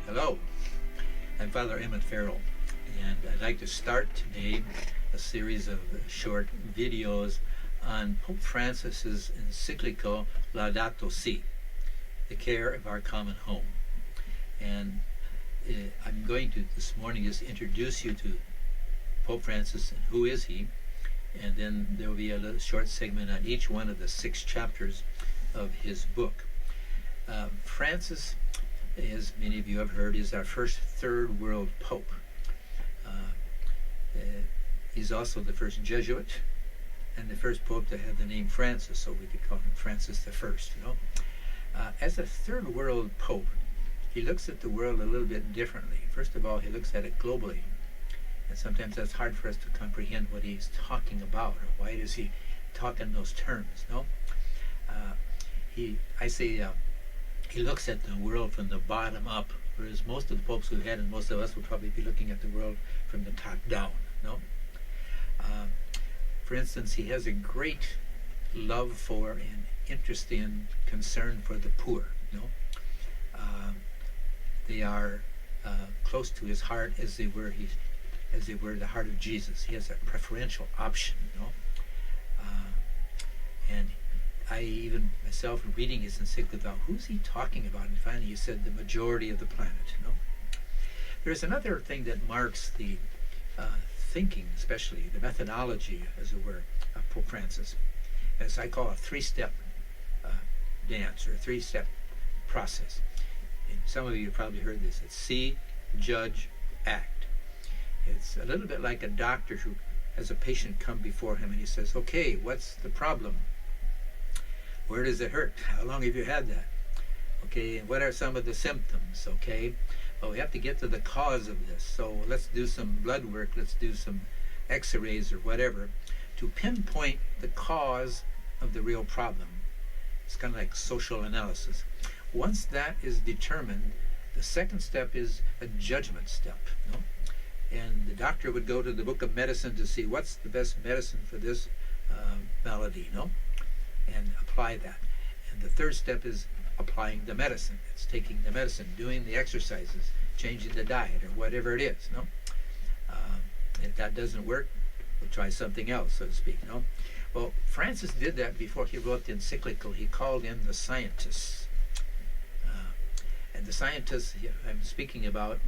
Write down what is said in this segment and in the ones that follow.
Hello, I'm Father Emmet Farrell, and I'd like to start today a series of short videos on Pope Francis's encyclical Laudato Si, the care of our common home. And I'm going to this morning just introduce you to Pope Francis and who is he, and then there will be a little short segment on each one of the 6 chapters of his book. Francis, as many of you have heard, is our first third world pope. He's also the first Jesuit and the first pope to have the name Francis, so we could call him Francis the First. As a third world pope, he looks at the world a little bit differently. First of all, he looks at it globally, and sometimes that's hard for us to comprehend what he's talking about, or why does he talk in those terms. He looks at the world from the bottom up, whereas most of the popes we've had, and most of us, would probably be looking at the world from the top down. For instance, he has a great love for and interest in concern for the poor. They are close to his heart as they were the heart of Jesus. He has a preferential option. And I even myself, reading his encyclical, thought, who's he talking about? And finally he said the majority of the planet. There's another thing that marks the thinking, especially the methodology, as it were, of Pope Francis, as I call a 3-step dance, or a 3-step process. And some of you have probably heard this. It's see, judge, act. It's a little bit like a doctor who has a patient come before him and he says, okay, what's the problem? Where does it hurt? How long have you had that? Okay, and what are some of the symptoms? Okay, well, we have to get to the cause of this. So let's do some blood work, let's do some x-rays or whatever to pinpoint the cause of the real problem. It's kind of like social analysis. Once that is determined, the second step is a judgment step. And the doctor would go to the book of medicine to see what's the best medicine for this malady, and apply that. And the third step is applying the medicine. It's taking the medicine, doing the exercises, changing the diet, or whatever it is. If that doesn't work, we'll try something else, so to speak. Well, Francis did that before he wrote the encyclical. He called in the scientists. And the scientists I'm speaking about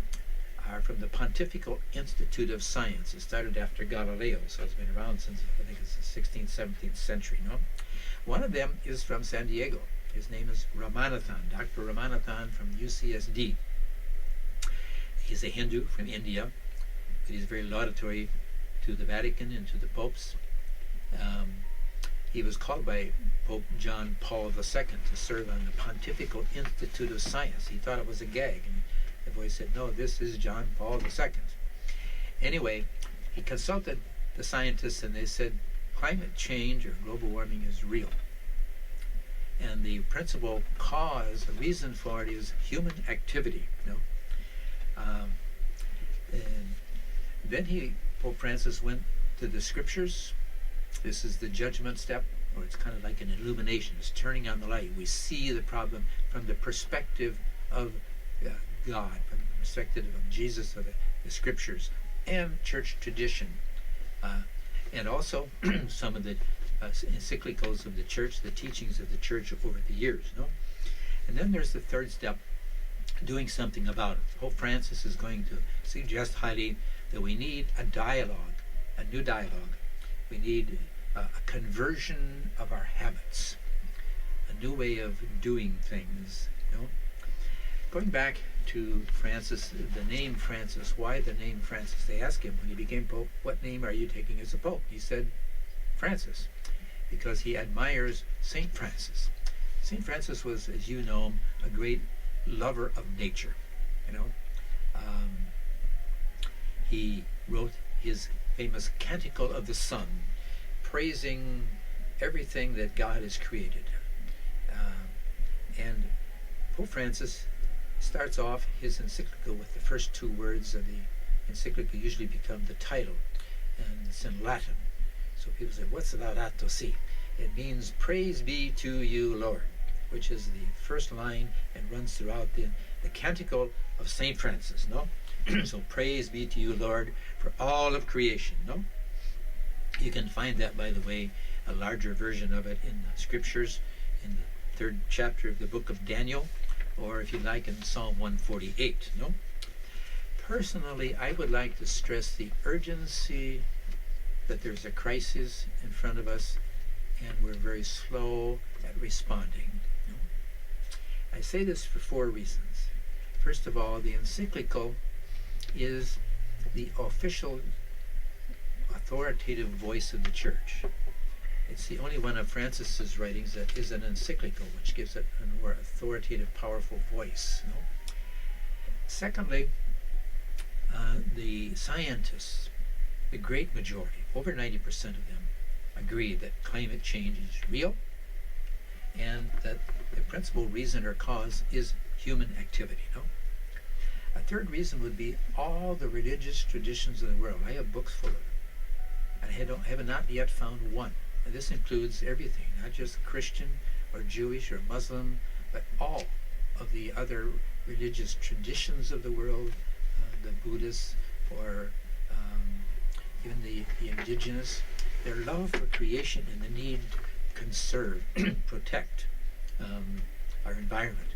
are from the Pontifical Institute of Science. It started after Galileo, so it's been around since, I think it's the 16th, 17th century. One of them is from San Diego. His name is Ramanathan, Dr. Ramanathan from UCSD. He's a Hindu from India, but he's very laudatory to the Vatican and to the popes. He was called by Pope John Paul II to serve on the Pontifical Institute of Science. He thought it was a gag, and the voice said, no, this is John Paul II. Anyway, he consulted the scientists, and they said climate change or global warming is real. And the principal cause, the reason for it, is human activity. And then Pope Francis went to the scriptures. This is the judgment step, or it's kind of like an illumination. It's turning on the light. We see the problem from the perspective of God, from the perspective of Jesus, of the scriptures, and church tradition. And also some of the encyclicals of the church, the teachings of the church over the years. And then there's the third step, doing something about it. Pope Francis is going to suggest highly that we need a dialogue, a new dialogue. We need a conversion of our habits, a new way of doing things. Going back to Francis, the name Francis. Why the name Francis? They asked him when he became Pope, what name are you taking as a Pope? He said, Francis, because he admires St. Francis. St. Francis was, as you know, a great lover of nature. He wrote his famous Canticle of the Sun, praising everything that God has created. And Pope Francis starts off his encyclical with the first 2 words of the encyclical, usually become the title, and it's in Latin. So people say, what's Laudato Si? It means praise be to you, Lord, which is the first line and runs throughout the the Canticle of St. Francis, no? So praise be to you, Lord, for all of creation, no? You can find that, by the way, a larger version of it in the scriptures, in the 3rd chapter of the book of Daniel, or if you like, in Psalm 148, no? Personally, I would like to stress the urgency that there's a crisis in front of us, and we're very slow at responding. No? I say this for 4 reasons. First of all, the encyclical is the official, authoritative voice of the Church. It's the only one of Francis's writings that is an encyclical, which gives it a more authoritative, powerful voice. No? Secondly, the scientists, the great majority, over 90% of them, agree that climate change is real and that the principal reason or cause is human activity. No? A third reason would be all the religious traditions of the world. I have books full of them. I have not yet found one. And this includes everything, not just Christian or Jewish or Muslim, but all of the other religious traditions of the world, the Buddhists or even the indigenous, their love for creation and the need to conserve, protect our environment,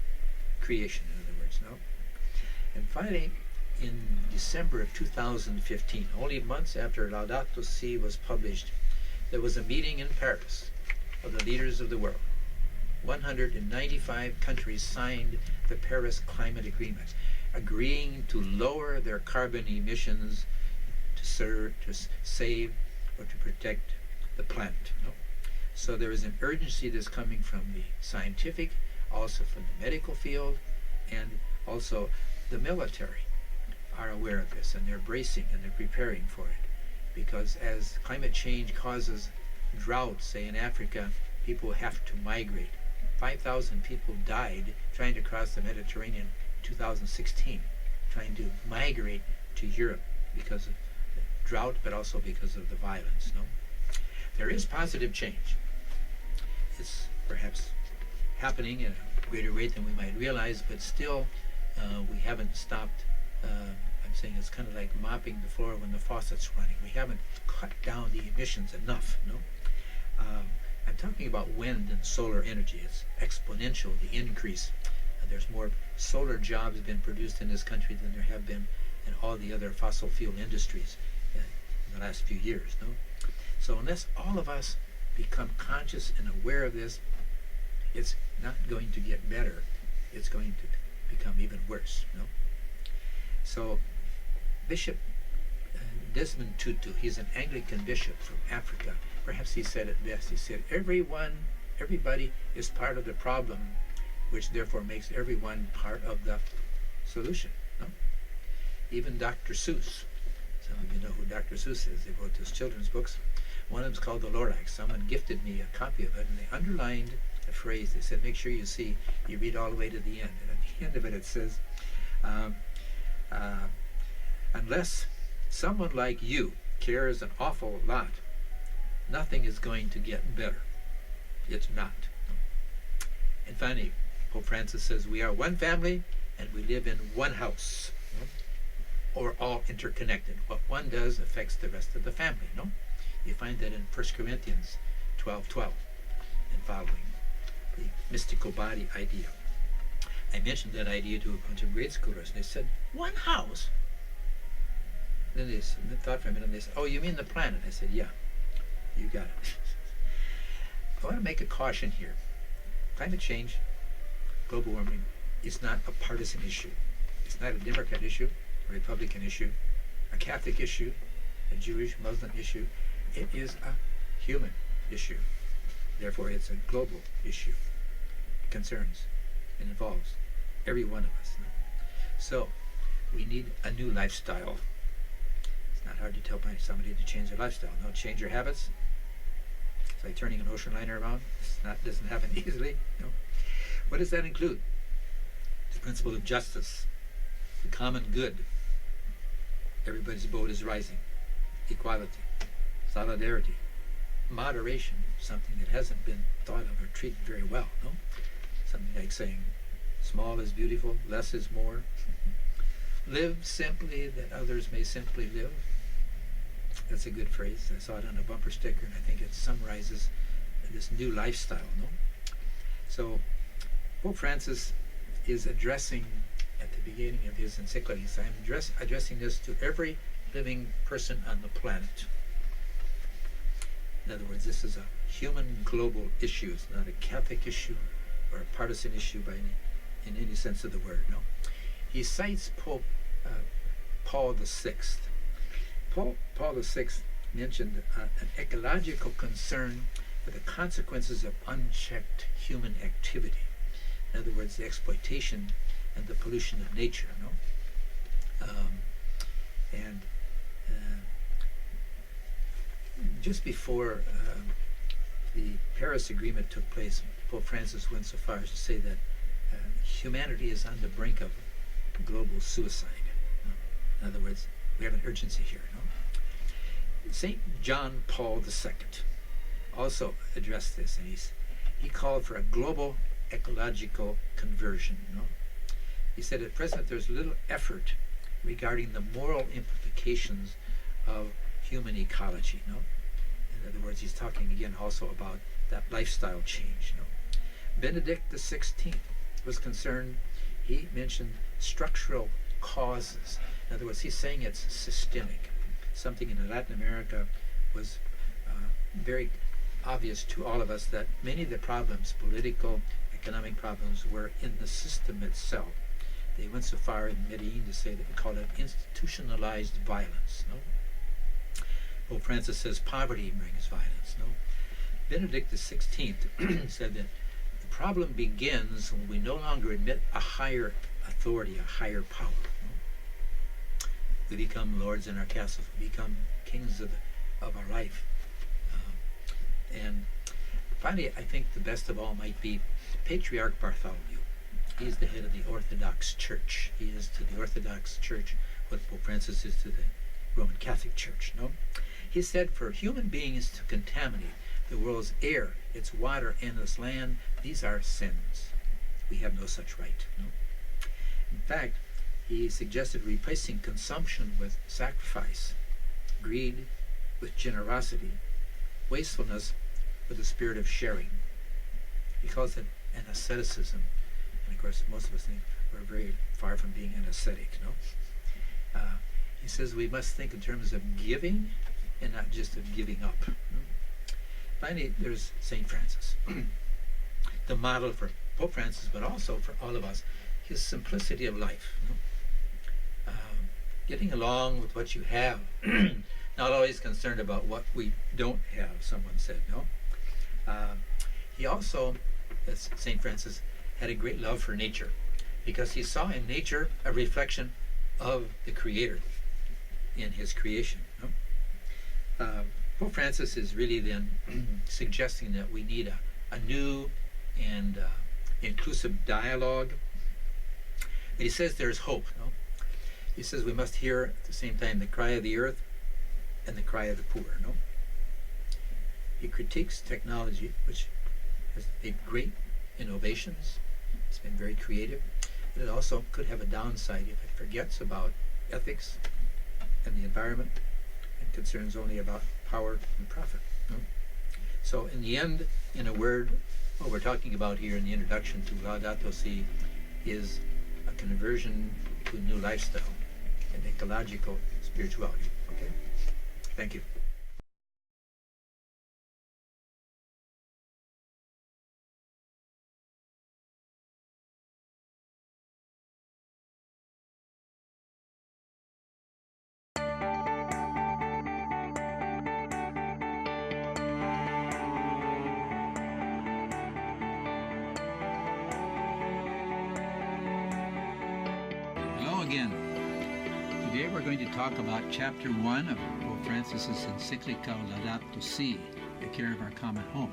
creation, in other words, no? And finally, in December of 2015, only months after Laudato Si was published, there was a meeting in Paris of the leaders of the world. 195 countries signed the Paris Climate Agreement, agreeing to lower their carbon emissions to save or to protect the planet. No? So there is an urgency that's coming from the scientific, also from the medical field, and also the military are aware of this, and they're bracing and they're preparing for it. Because as climate change causes drought, say in Africa, people have to migrate. 5,000 people died trying to cross the Mediterranean in 2016, trying to migrate to Europe because of the drought, but also because of the violence. No? There is positive change. It's perhaps happening at a greater rate than we might realize, but still we haven't stopped. I'm saying it's kind of like mopping the floor when the faucet's running. We haven't cut down the emissions enough. No, I'm talking about wind and solar energy. It's exponential, the increase. There's more solar jobs being produced in this country than there have been in all the other fossil fuel industries in the last few years. No, so unless all of us become conscious and aware of this, it's not going to get better. It's going to become even worse. No. So Bishop Desmond Tutu, he's an Anglican bishop from Africa. Perhaps he said it best. He said, everybody is part of the problem, which therefore makes everyone part of the solution. No? Even Dr. Seuss. Some of you know who Dr. Seuss is. They wrote those children's books. One of them's called The Lorax. Someone gifted me a copy of it, and they underlined a phrase. They said, make sure you read all the way to the end. And at the end of it, it says, unless someone like you cares an awful lot, nothing is going to get better. It's not. And finally, Pope Francis says we are one family and we live in one house. No? Or all interconnected. What one does affects the rest of the family. No? You find that in 1 Corinthians 12:12 and following, the mystical body idea. I mentioned that idea to a bunch of grade schoolers, and they said, one house? Then they thought for a minute, and they said, oh, you mean the planet? I said, yeah, you got it. I want to make a caution here. Climate change, global warming, is not a partisan issue. It's not a Democrat issue, a Republican issue, a Catholic issue, a Jewish, Muslim issue. It is a human issue. Therefore, it's a global issue. It concerns and involves every one of us. No? So, we need a new lifestyle. It's not hard to tell by somebody to change their lifestyle. No, change your habits. It's like turning an ocean liner around. Doesn't happen easily. No. What does that include? The principle of justice, the common good. Everybody's boat is rising. Equality, solidarity, moderation, something that hasn't been thought of or treated very well. No, something like saying Small is beautiful, less is more. Live simply that others may simply live. That's a good phrase. I saw it on a bumper sticker, and I think it summarizes this new lifestyle, no? So Pope Francis is addressing at the beginning of his encyclical, he says, I'm addressing this to every living person on the planet. In other words, this is a human global issue. It's not a Catholic issue or a partisan issue in any sense of the word, no? He cites Pope Paul VI. Paul VI mentioned an ecological concern for the consequences of unchecked human activity. In other words, the exploitation and the pollution of nature, no? Just before the Paris Agreement took place, Pope Francis went so far as to say that humanity is on the brink of global suicide. No? In other words, we have an urgency here. No? St. John Paul II also addressed this, and he called for a global ecological conversion. No? He said at present there's little effort regarding the moral implications of human ecology. No? In other words, he's talking again also about that lifestyle change. No? Benedict XVI was concerned. He mentioned structural causes. In other words, he's saying it's systemic. Something in Latin America was very obvious to all of us that many of the problems, political, economic problems, were in the system itself. They went so far in Medellin to say that we call it institutionalized violence. No? Pope Francis says poverty brings violence. No? Benedict XVI said that the problem begins when we no longer admit a higher authority, a higher power. No? We become lords in our castles. We become kings of our life. And finally, I think the best of all might be Patriarch Bartholomew. He's the head of the Orthodox Church. He is to the Orthodox Church what Pope Francis is to the Roman Catholic Church. No? He said, for human beings to contaminate the world's air, its water, and its land, these are sins. We have no such right. No? In fact, he suggested replacing consumption with sacrifice, greed with generosity, wastefulness with a spirit of sharing. He calls it an asceticism. And of course, most of us think we're very far from being an ascetic. No? He says we must think in terms of giving and not just of giving up. No? Finally, there's St. Francis, the model for Pope Francis, but also for all of us, his simplicity of life. No? Getting along with what you have, not always concerned about what we don't have, someone said. No. He also, as St. Francis, had a great love for nature, because he saw in nature a reflection of the Creator in his creation. No? Pope Francis is really then suggesting that we need a new and inclusive dialogue. And he says there's hope. No? He says we must hear at the same time the cry of the earth and the cry of the poor. No? He critiques technology, which has made great innovations. It's been very creative. But it also could have a downside if it forgets about ethics and the environment and concerns only about power and profit. No? So in the end, in a word, what we're talking about here in the introduction to Laudato Si is a conversion to a new lifestyle and ecological spirituality. Okay? Thank you. Hello again. Today we're going to talk about Chapter 1 of Pope Francis's encyclical Laudato Si, the care of our common home.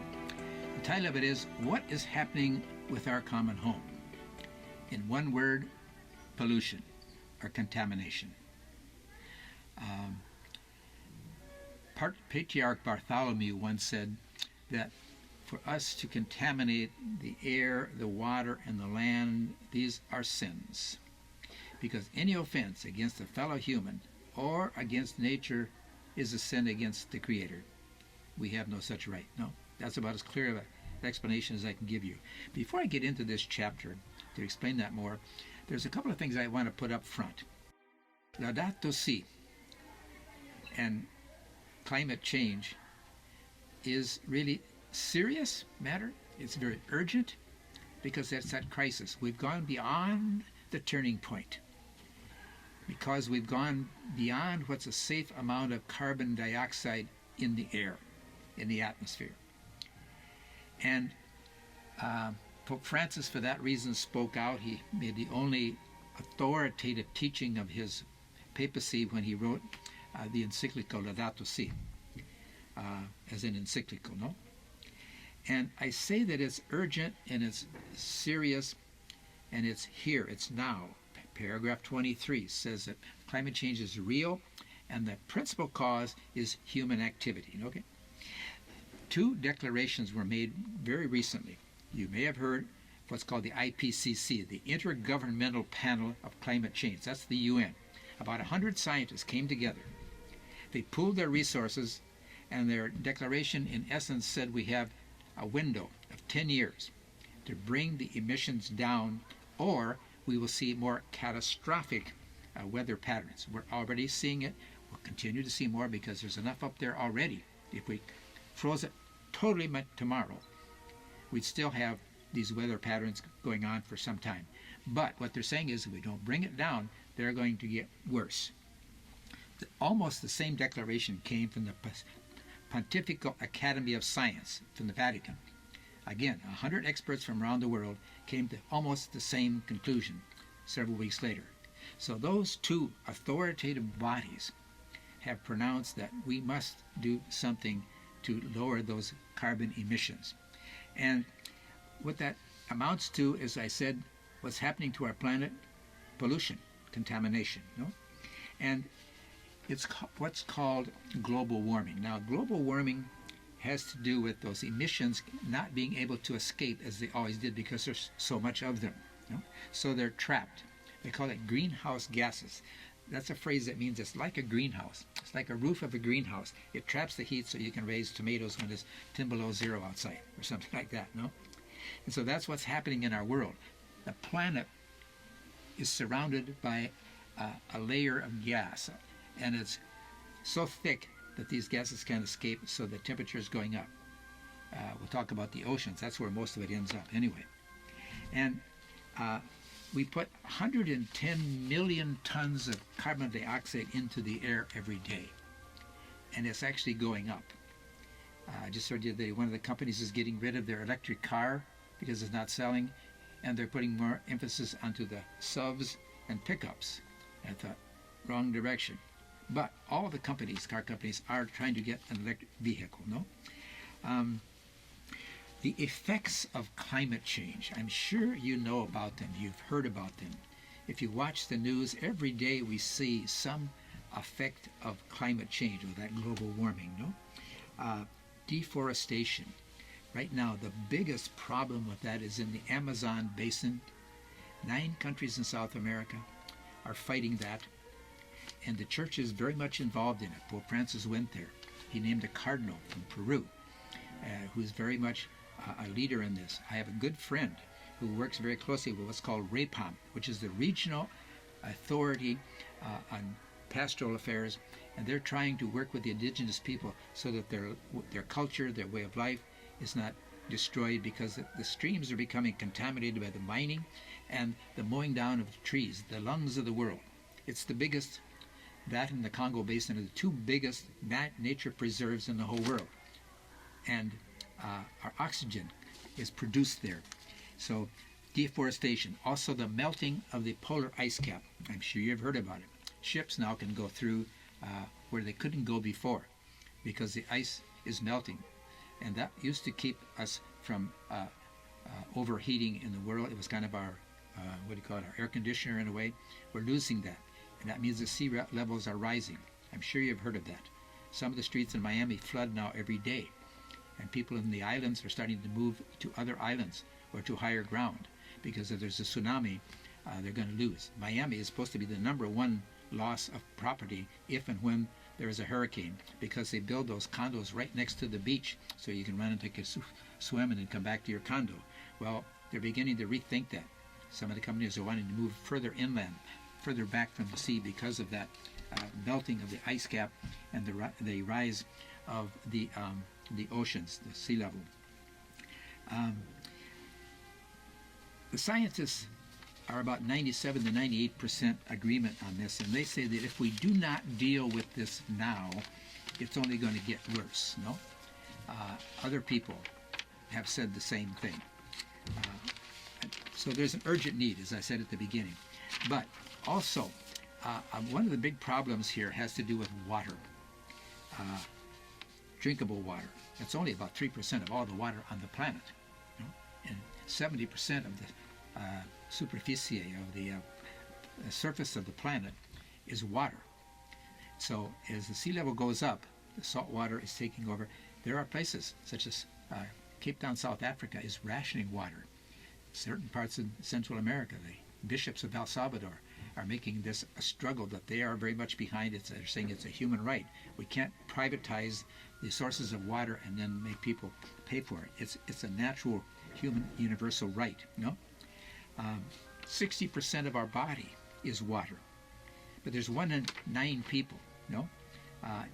The title of it is, What is Happening with Our Common Home? In one word, pollution or contamination. Patriarch Bartholomew once said that for us to contaminate the air, the water, and the land, these are sins. Because any offense against a fellow human or against nature is a sin against the Creator. We have no such right. No, that's about as clear of an explanation as I can give you. Before I get into this chapter, to explain that more, there's a couple of things I want to put up front. Laudato Si and climate change is really serious matter. It's very urgent because that's that crisis. We've gone beyond the turning point because we've gone beyond what's a safe amount of carbon dioxide in the air, in the atmosphere. And Pope Francis, for that reason, spoke out. He made the only authoritative teaching of his papacy when he wrote the encyclical Laudato Si, as an encyclical, no? And I say that it's urgent and it's serious and it's here, it's now. Paragraph 23 says that climate change is real and the principal cause is human activity. Okay? Two declarations were made very recently. You may have heard what's called the IPCC, the Intergovernmental Panel of Climate Change. That's the UN. About 100 scientists came together. They pooled their resources, and their declaration in essence said we have a window of 10 years to bring the emissions down, or we will see more catastrophic weather patterns. We're already seeing it. We'll continue to see more because there's enough up there already. If we froze it totally tomorrow, we'd still have these weather patterns going on for some time. But what they're saying is if we don't bring it down, they're going to get worse. Almost the same declaration came from the Pontifical Academy of Science from the Vatican. Again, 100 experts from around the world came to almost the same conclusion several weeks later. So those two authoritative bodies have pronounced that we must do something to lower those carbon emissions. And what that amounts to, as I said, what's happening to our planet, pollution, contamination. No? And it's what's called global warming. Now, global warming has to do with those emissions not being able to escape as they always did because there's so much of them. No? So they're trapped. They call it greenhouse gases. That's a phrase that means it's like a greenhouse. It's like a roof of a greenhouse. It traps the heat so you can raise tomatoes when it's 10 below zero outside or something like that, no? And so that's what's happening in our world. The planet is surrounded by a layer of gas, and it's so thick that these gases can't escape, so the temperature is going up. We'll talk about the oceans. That's where most of it ends up anyway. And we put 110 million tons of carbon dioxide into the air every day, and it's actually going up. I just heard the other day one of the companies is getting rid of their electric car because it's not selling, and they're putting more emphasis onto the SUVs and pickups. And I thought, wrong direction. But all the companies, car companies, are trying to get an electric vehicle, no? The effects of climate change, I'm sure you know about them, you've heard about them. If you watch the news, every day we see some effect of climate change or that global warming, no? Deforestation. Right now, the biggest problem with that is in the Amazon basin. 9 countries in South America are fighting that, and the church is very much involved in it. Pope Francis went there. He named a cardinal from Peru, who's very much a leader in this. I have a good friend who works very closely with what's called RAPAM, which is the Regional Authority on Pastoral Affairs, and they're trying to work with the indigenous people so that their culture, their way of life is not destroyed, because the streams are becoming contaminated by the mining and the mowing down of the trees, the lungs of the world. It's the biggest, that and the Congo Basin are the 2 biggest nature preserves in the whole world. And our oxygen is produced there. So deforestation, also the melting of the polar ice cap. I'm sure you've heard about it. Ships now can go through where they couldn't go before because the ice is melting. And that used to keep us from overheating in the world. It was kind of our, what do you call it, our air conditioner in a way. We're losing that. And that means the sea levels are rising. I'm sure you've heard of that. Some of the streets in Miami flood now every day. and people in the islands are starting to move to other islands or to higher ground, because if there's a tsunami, they're going to lose. Miami is supposed to be the #1 loss of property if and when there is a hurricane, because they build those condos right next to the beach, so you can run and take a swim and then come back to your condo. Well, they're beginning to rethink that. Some of the companies are wanting to move further inland, further back from the sea, because of that melting of the ice cap and the rise of the oceans, the sea level. The scientists are about 97 to 98% agreement on this, and they say that if we do not deal with this now, it's only going to get worse. No, other people have said the same thing. So there's an urgent need, as I said at the beginning. But also, one of the big problems here has to do with water, drinkable water. That's only about 3% of all the water on the planet, you know? And 70% of the superficie of the surface of the planet is water. So as the sea level goes up, the salt water is taking over. There are places such as Cape Town, South Africa, is rationing water. Certain parts of Central America, the bishops of El Salvador, are making this a struggle that they are very much behind. They're saying it's a human right. We can't privatize the sources of water and then make people pay for it. It's a natural human universal right. You know, 60% of our body is water, but there's 1 in 9 people,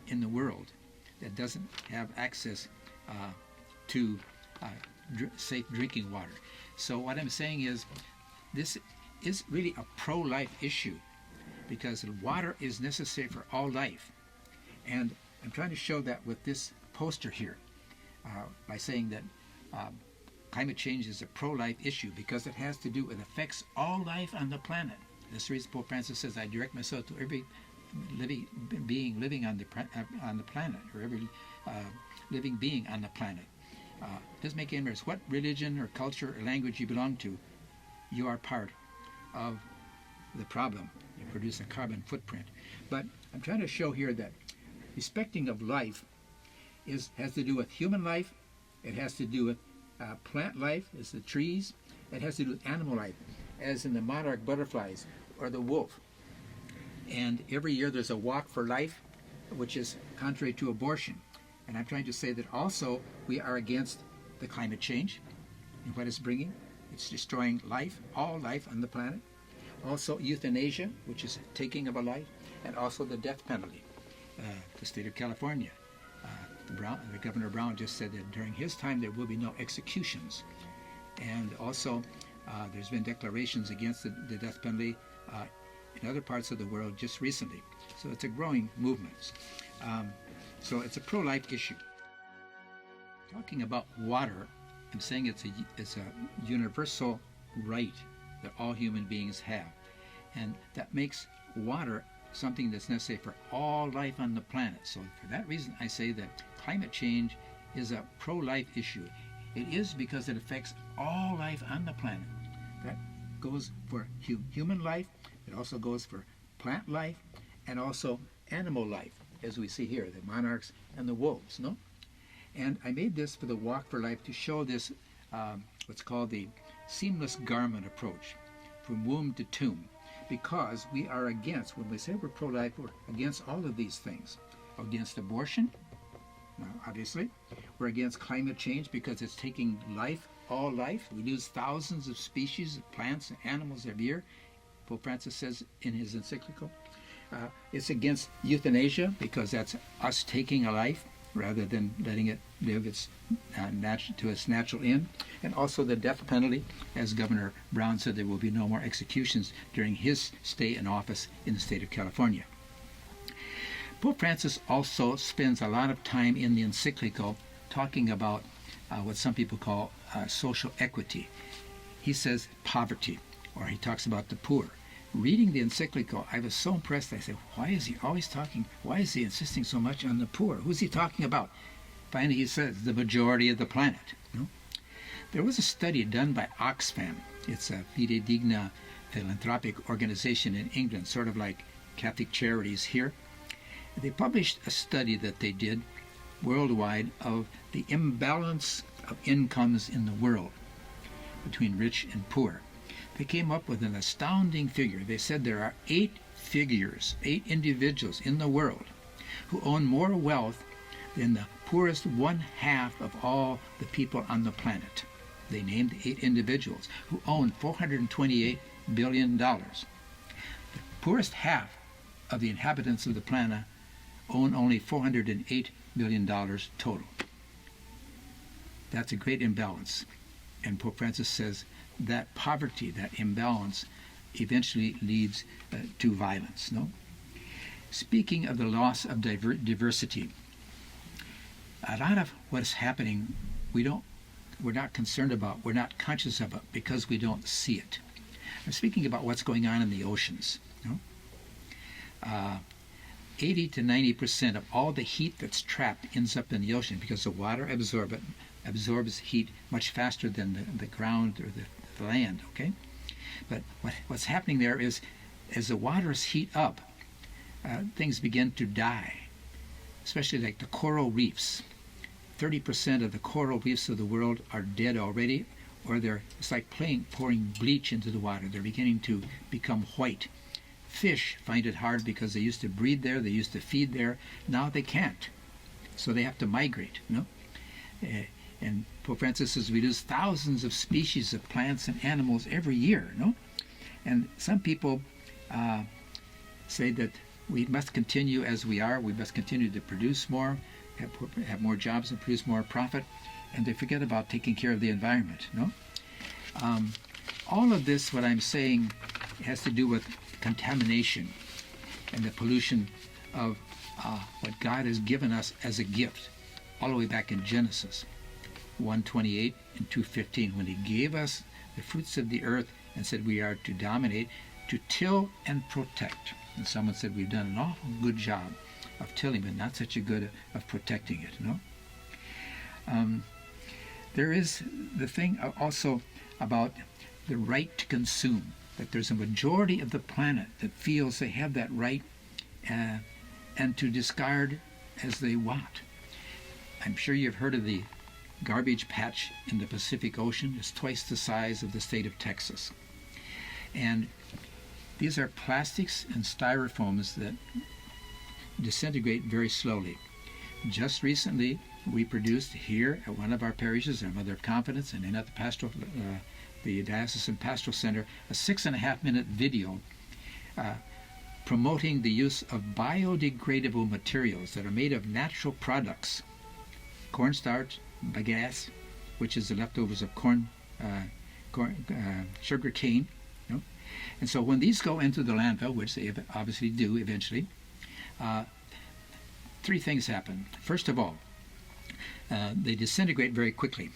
in the world that doesn't have access to safe drinking water. So what I'm saying is, this is really a pro-life issue, because water is necessary for all life. And I'm trying to show that with this poster here, by saying that climate change is a pro-life issue because it has to do, it affects all life on the planet. This reason Pope Francis says, I direct myself to every living being living on the planet, or every living being on the planet. Doesn't make any difference what religion or culture or language you belong to, you are part of the problem. You produce a carbon footprint. But I'm trying to show here that respecting of life has to do with human life, it has to do with plant life, as the trees, it has to do with animal life, as in the monarch butterflies or the wolf. And every year there's a walk for life, which is contrary to abortion. And I'm trying to say that also we are against the climate change and what it's bringing. It's destroying life, all life on the planet. Also euthanasia, which is taking of a life, and also the death penalty. The state of California, the Governor Brown just said that during his time there will be no executions. And also there's been declarations against the death penalty in other parts of the world just recently. So it's a growing movement. So it's a pro-life issue. Talking about water, I'm saying it's a universal right that all human beings have. And that makes water something that's necessary for all life on the planet. So for that reason, I say that climate change is a pro-life issue. It is because it affects all life on the planet. That goes for human life, it also goes for plant life, and also animal life, as we see here, the monarchs and the wolves, no? And I made this for the Walk for Life to show this, what's called the seamless garment approach, from womb to tomb, because we are against, when we say we're pro-life, we're against all of these things. Against abortion, now, obviously. We're against climate change because it's taking life, all life. We lose thousands of species of plants and animals every year, Pope Francis says in his encyclical. It's against euthanasia because that's us taking a life rather than letting it live to its natural end. And also the death penalty, as Governor Brown said, there will be no more executions during his stay in office in the state of California. Pope Francis also spends a lot of time in the encyclical talking about what some people call social equity. He says poverty, or he talks about the poor. Reading the encyclical, I was so impressed. I said, why is he always talking, why is he insisting so much on the poor? Who's he talking about? Finally, he says, the majority of the planet. No? There was a study done by Oxfam. It's a fidedigna philanthropic organization in England, sort of like Catholic Charities here. They published a study that they did worldwide of the imbalance of incomes in the world between rich and poor. They came up with an astounding figure. They said there are 8 individuals in the world who own more wealth than the poorest 1/2 of all the people on the planet. They named 8 individuals who own $428 billion. The poorest half of the inhabitants of the planet own only $408 billion total. That's a great imbalance. And Pope Francis says that poverty, that imbalance, eventually leads to violence. No? Speaking of the loss of diversity, a lot of what's happening we're not concerned about, we're not conscious of it because we don't see it. I'm speaking about what's going on in the oceans. No? 80 to 90% of all the heat that's trapped ends up in the ocean because the water absorbs heat much faster than the ground or the land, okay? But what's happening there is, as the waters heat up, things begin to die, especially like the coral reefs. 30% of the coral reefs of the world are dead already, or it's like pouring bleach into the water. They're beginning to become white. Fish find it hard because they used to breed there, they used to feed there. Now they can't, so they have to migrate. No? And Pope Francis says we lose thousands of species of plants and animals every year. No? And some people say that we must continue as we are. We must continue to produce more, have more jobs and produce more profit, and they forget about taking care of the environment. No? All of this, what I'm saying, has to do with contamination and the pollution of what God has given us as a gift, all the way back in Genesis 1:28 and 2:15, when he gave us the fruits of the earth and said we are to dominate, to till and protect. And someone said we've done an awful good job of tilling, but not such a good of protecting it. No. There is the thing also about the right to consume, that there's a majority of the planet that feels they have that right and to discard as they want. I'm sure you've heard of the garbage patch in the Pacific Ocean. It's twice the size of the state of Texas. And these are plastics and styrofoams that disintegrate very slowly. Just recently, we produced here at one of our parishes, our Mother of Confidence, and in at the Diocesan Pastoral Center, a 6.5-minute video promoting the use of biodegradable materials that are made of natural products. Cornstarch, bagasse, which is the leftovers of sugar cane. You know? And so when these go into the landfill, which they obviously do eventually, 3 things happen. First of all, they disintegrate very quickly.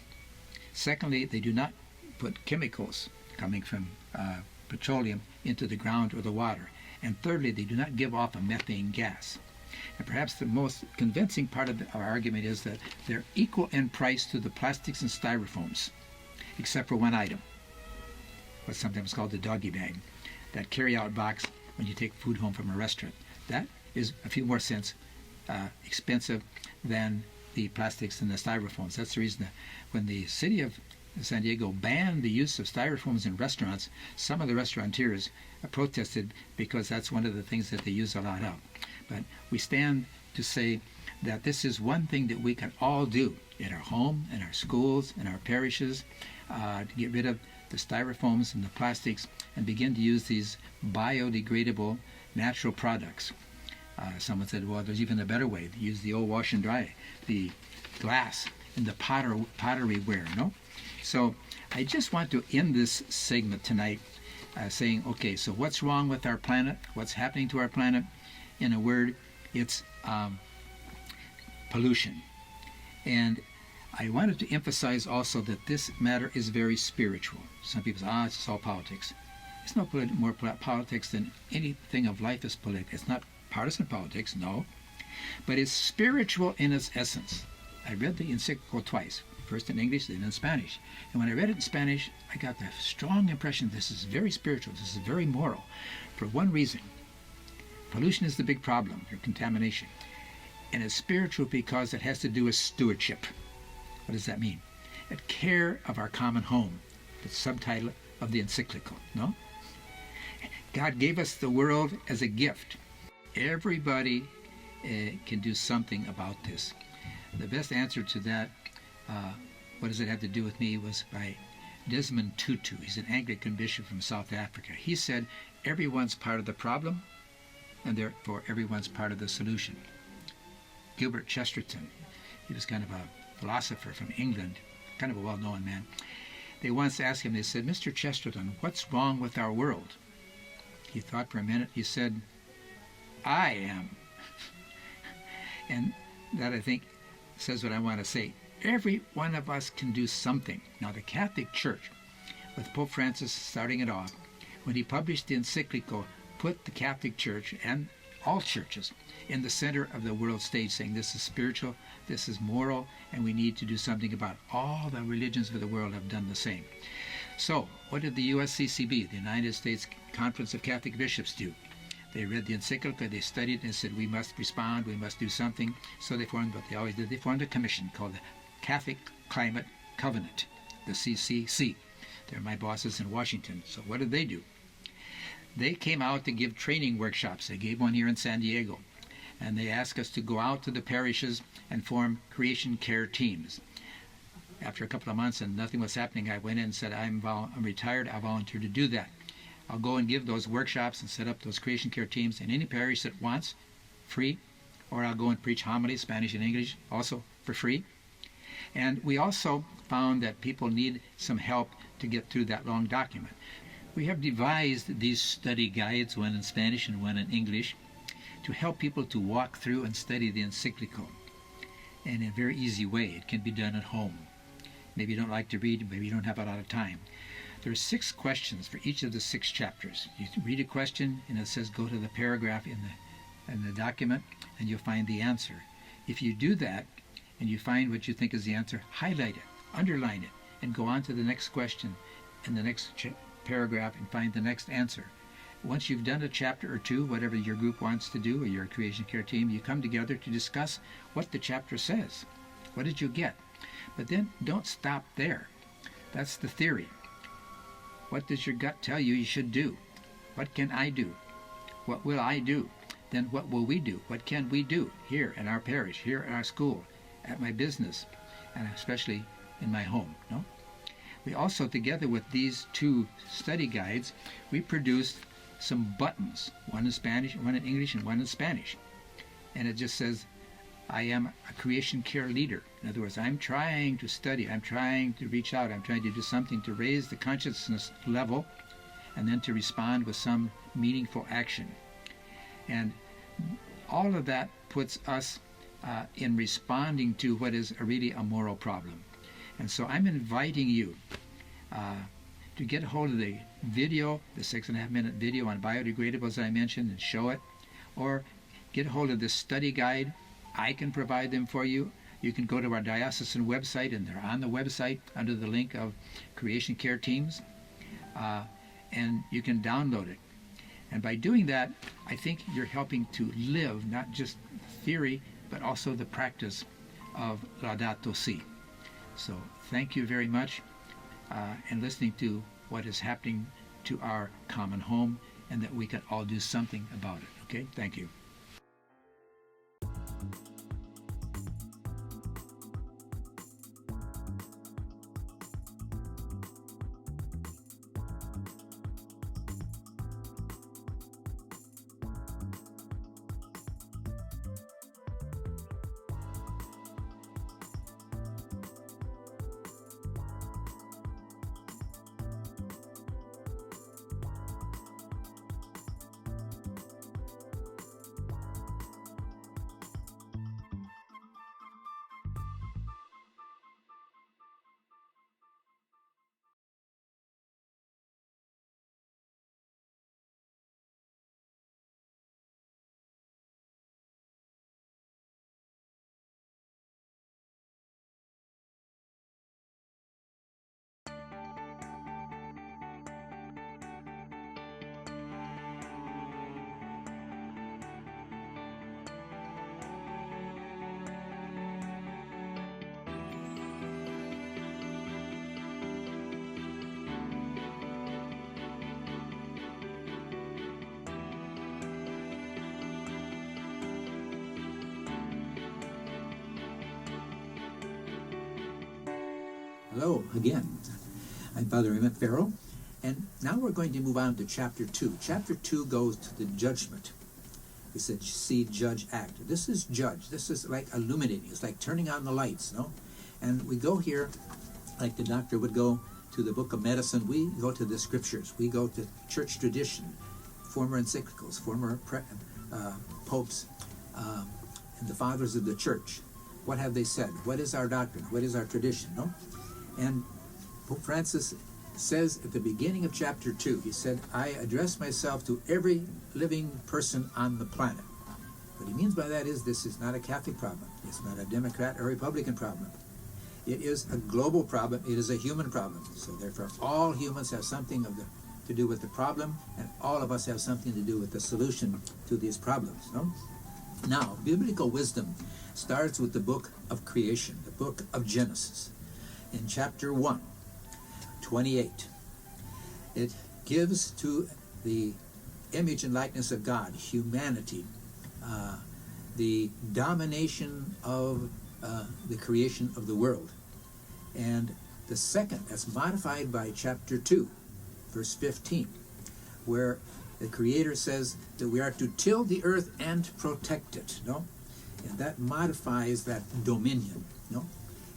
Secondly, they do not put chemicals coming from petroleum into the ground or the water. And thirdly, they do not give off a methane gas. And perhaps the most convincing part of our argument is that they're equal in price to the plastics and styrofoams, except for one item, what's sometimes called the doggy bag, that carry-out box when you take food home from a restaurant. That is a few more cents expensive than the plastics and the styrofoams. That's the reason that when the city of San Diego banned the use of styrofoams in restaurants, some of the restaurateurs protested because that's one of the things that they use a lot of. But we stand to say that this is one thing that we can all do in our home, in our schools, in our parishes, to get rid of the styrofoams and the plastics and begin to use these biodegradable natural products. Someone said, well, there's even a better way. Use the old wash and dry, the glass and the pottery ware, no? So I just want to end this segment tonight saying, okay, so what's wrong with our planet? What's happening to our planet? In a word, it's pollution. And I wanted to emphasize also that this matter is very spiritual. Some people say, it's just all politics. It's no more politics than anything of life is political. It's not partisan politics, no. But it's spiritual in its essence. I read the encyclical twice, first in English, then in Spanish. And when I read it in Spanish, I got the strong impression this is very spiritual, this is very moral, for one reason. Pollution is the big problem, or contamination. And it's spiritual because it has to do with stewardship. What does that mean? A care of our common home. The subtitle of the encyclical, no? God gave us the world as a gift. Everybody can do something about this. The best answer to that, what does it have to do with me, was by Desmond Tutu. He's an Anglican bishop from South Africa. He said, everyone's part of the problem, and therefore everyone's part of the solution. Gilbert Chesterton, he was kind of a philosopher from England, kind of a well-known man. They once asked him, they said, Mr. Chesterton, what's wrong with our world? He thought for a minute. He said, I am. And that, I think, says what I want to say. Every one of us can do something. Now, the Catholic Church, with Pope Francis starting it off, when he published the encyclical, put the Catholic Church and all churches in the center of the world stage, saying this is spiritual, this is moral, and we need to do something about it. All the religions of the world have done the same. So, what did the USCCB, the United States Conference of Catholic Bishops, do? They read the encyclical, they studied, and said, we must respond, we must do something. So they formed what they always did. They formed a commission called the Catholic Climate Covenant, the CCC. They're my bosses in Washington. So what did they do? They came out to give training workshops. They gave one here in San Diego. And they asked us to go out to the parishes and form creation care teams. After a couple of months and nothing was happening, I went in and said, I'm retired, I volunteer to do that. I'll go and give those workshops and set up those creation care teams in any parish that wants, free, or I'll go and preach homilies, Spanish and English, also for free. And we also found that people need some help to get through that long document. We have devised these study guides, one in Spanish and one in English, to help people to walk through and study the encyclical. And in a very easy way. It can be done at home. Maybe you don't like to read, maybe you don't have a lot of time. There are 6 questions for each of the 6 chapters. You read a question and it says go to the paragraph in the document and you'll find the answer. If you do that and you find what you think is the answer, highlight it, underline it, and go on to the next question in the next paragraph and find the next answer. Once you've done a chapter or 2, whatever your group wants to do, or your creation care team, you come together to discuss what the chapter says. What did you get? But then don't stop there. That's the theory. What does your gut tell you should do? What can I do? What will I do? Then what will we do? What can we do here in our parish, here in our school, at my business, and especially in my home? No? We also, together with these 2 study guides, we produced some buttons, one in Spanish, one in English, and one in Spanish. And it just says, I am a creation care leader. In other words, I'm trying to study, I'm trying to reach out, I'm trying to do something to raise the consciousness level and then to respond with some meaningful action. And all of that puts us in responding to what is really a moral problem. And so I'm inviting you to get a hold of the video, the 6.5-minute video on biodegradables I mentioned, and show it, or get a hold of this study guide. I can provide them for you. You can go to our diocesan website, and they're on the website under the link of Creation Care Teams, and you can download it. And by doing that, I think you're helping to live not just theory, but also the practice of Laudato Si. So thank you very much, and listening to what is happening to our common home, and that we can all do something about it. Okay? Thank you. Hello again. I'm Father Emmet Farrell, and now we're going to move on to chapter 2. Chapter 2 goes to the judgment. We said, see, judge, act. This is judge. This is like illuminating. It's like turning on the lights, no? And we go here, like the doctor would go to the book of medicine. We go to the scriptures. We go to church tradition, former encyclicals, former popes, and the fathers of the church. What have they said? What is our doctrine? What is our tradition? No? And Pope Francis says at the beginning of chapter 2, he said, I address myself to every living person on the planet. What he means by that is this is not a Catholic problem. It's not a Democrat or Republican problem. It is a global problem. It is a human problem. So therefore, all humans have something to do with the problem, and all of us have something to do with the solution to these problems. No? Now, biblical wisdom starts with the book of creation, the book of Genesis. In chapter 1, 28, it gives to the image and likeness of God, humanity, the domination of the creation of the world. And the second, that's modified by chapter 2, verse 15, where the Creator says that we are to till the earth and protect it, no? And that modifies that dominion, no?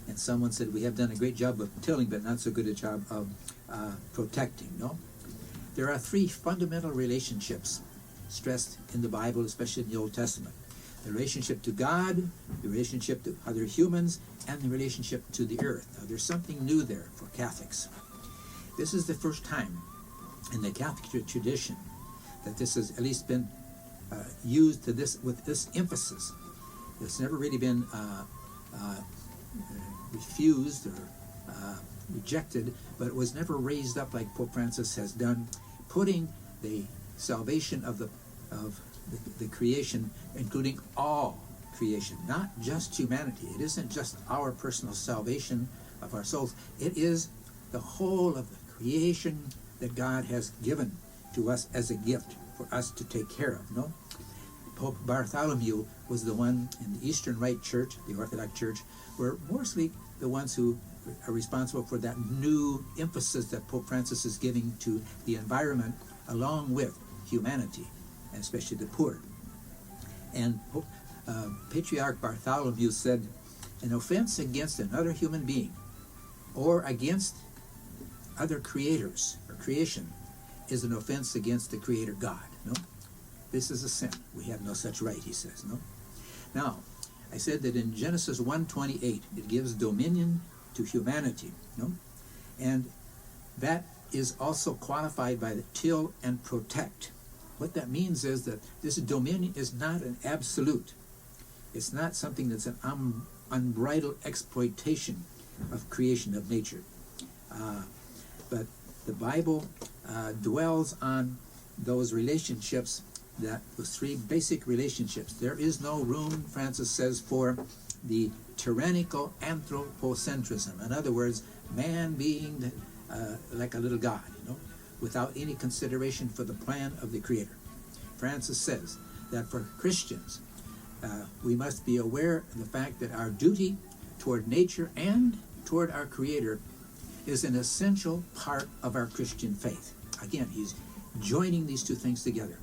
And someone said, we have done a great job of tilling, but not so good a job of protecting, no? There are three fundamental relationships stressed in the Bible, especially in the Old Testament. The relationship to God, the relationship to other humans, and the relationship to the earth. Now, there's something new there for Catholics. This is the first time in the Catholic tradition that this has at least been used to this with this emphasis. It's never really been refused or rejected, but it was never raised up like Pope Francis has done, putting the salvation of the creation, including all creation, not just humanity. It isn't just our personal salvation of our souls. It is the whole of the creation that God has given to us as a gift for us to take care of, no? Pope Bartholomew was the one in the Eastern Rite Church, the Orthodox Church, were mostly the ones who are responsible for that new emphasis that Pope Francis is giving to the environment along with humanity, and especially the poor. And Patriarch Bartholomew said, an offense against another human being or against other creators or creation is an offense against the Creator God, no? This is a sin. We have no such right, he says, no? Now, I said that in Genesis 1:28, it gives dominion to humanity, no? And that is also qualified by the till and protect. What that means is that this dominion is not an absolute. It's not something that's an unbridled exploitation of creation, of nature. But the Bible dwells on those relationships, those three basic relationships. There is no room, Francis says, for the tyrannical anthropocentrism. In other words, man being like a little god, without any consideration for the plan of the Creator. Francis says that for Christians, we must be aware of the fact that our duty toward nature and toward our Creator is an essential part of our Christian faith. Again, he's joining these two things together.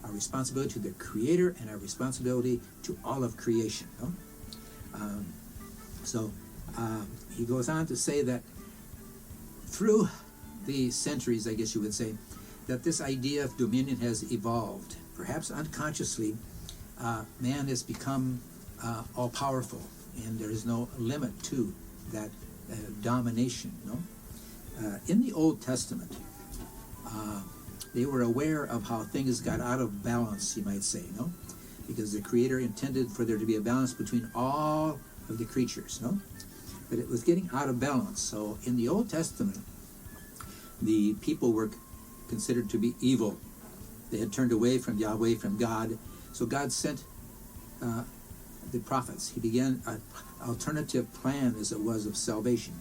Our responsibility to the Creator and our responsibility to all of creation. No? He goes on to say that through the centuries, I guess you would say, that this idea of dominion has evolved. Perhaps unconsciously, man has become all-powerful, and there is no limit to that domination. No? In the Old Testament, they were aware of how things got out of balance, you might say, no? Because the Creator intended for there to be a balance between all of the creatures, no? But it was getting out of balance. So in the Old Testament, the people were considered to be evil. They had turned away from Yahweh, from God. So God sent the prophets. He began an alternative plan, as it was, of salvation.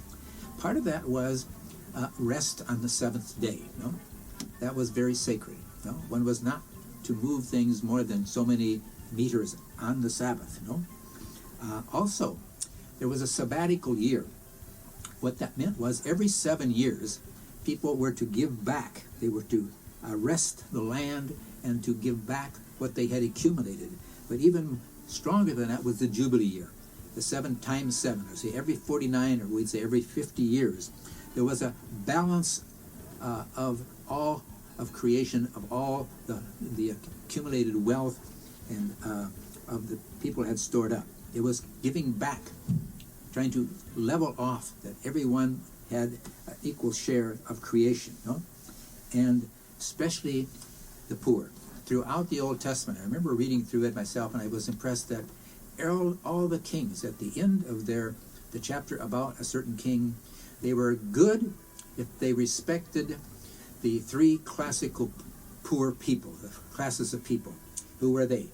Part of that was rest on the seventh day, no? That was very sacred. No? One was not to move things more than so many meters on the Sabbath. No? Also, there was a sabbatical year What that meant was every 7 years, people were to give back. They were to rest the land and to give back what they had accumulated. But even stronger than that was the Jubilee year, the 7 times 7, or say every 49, or we'd say every 50 years. There was a balance of all of creation, of all the accumulated wealth and of the people had stored up. It was giving back, trying to level off that everyone had an equal share of creation, no? And especially the poor. Throughout the Old Testament, I remember reading through it myself, and I was impressed that all the kings, at the end of the chapter about a certain king, they were good if they respected the 3 classical poor people, the classes of people. Who were they?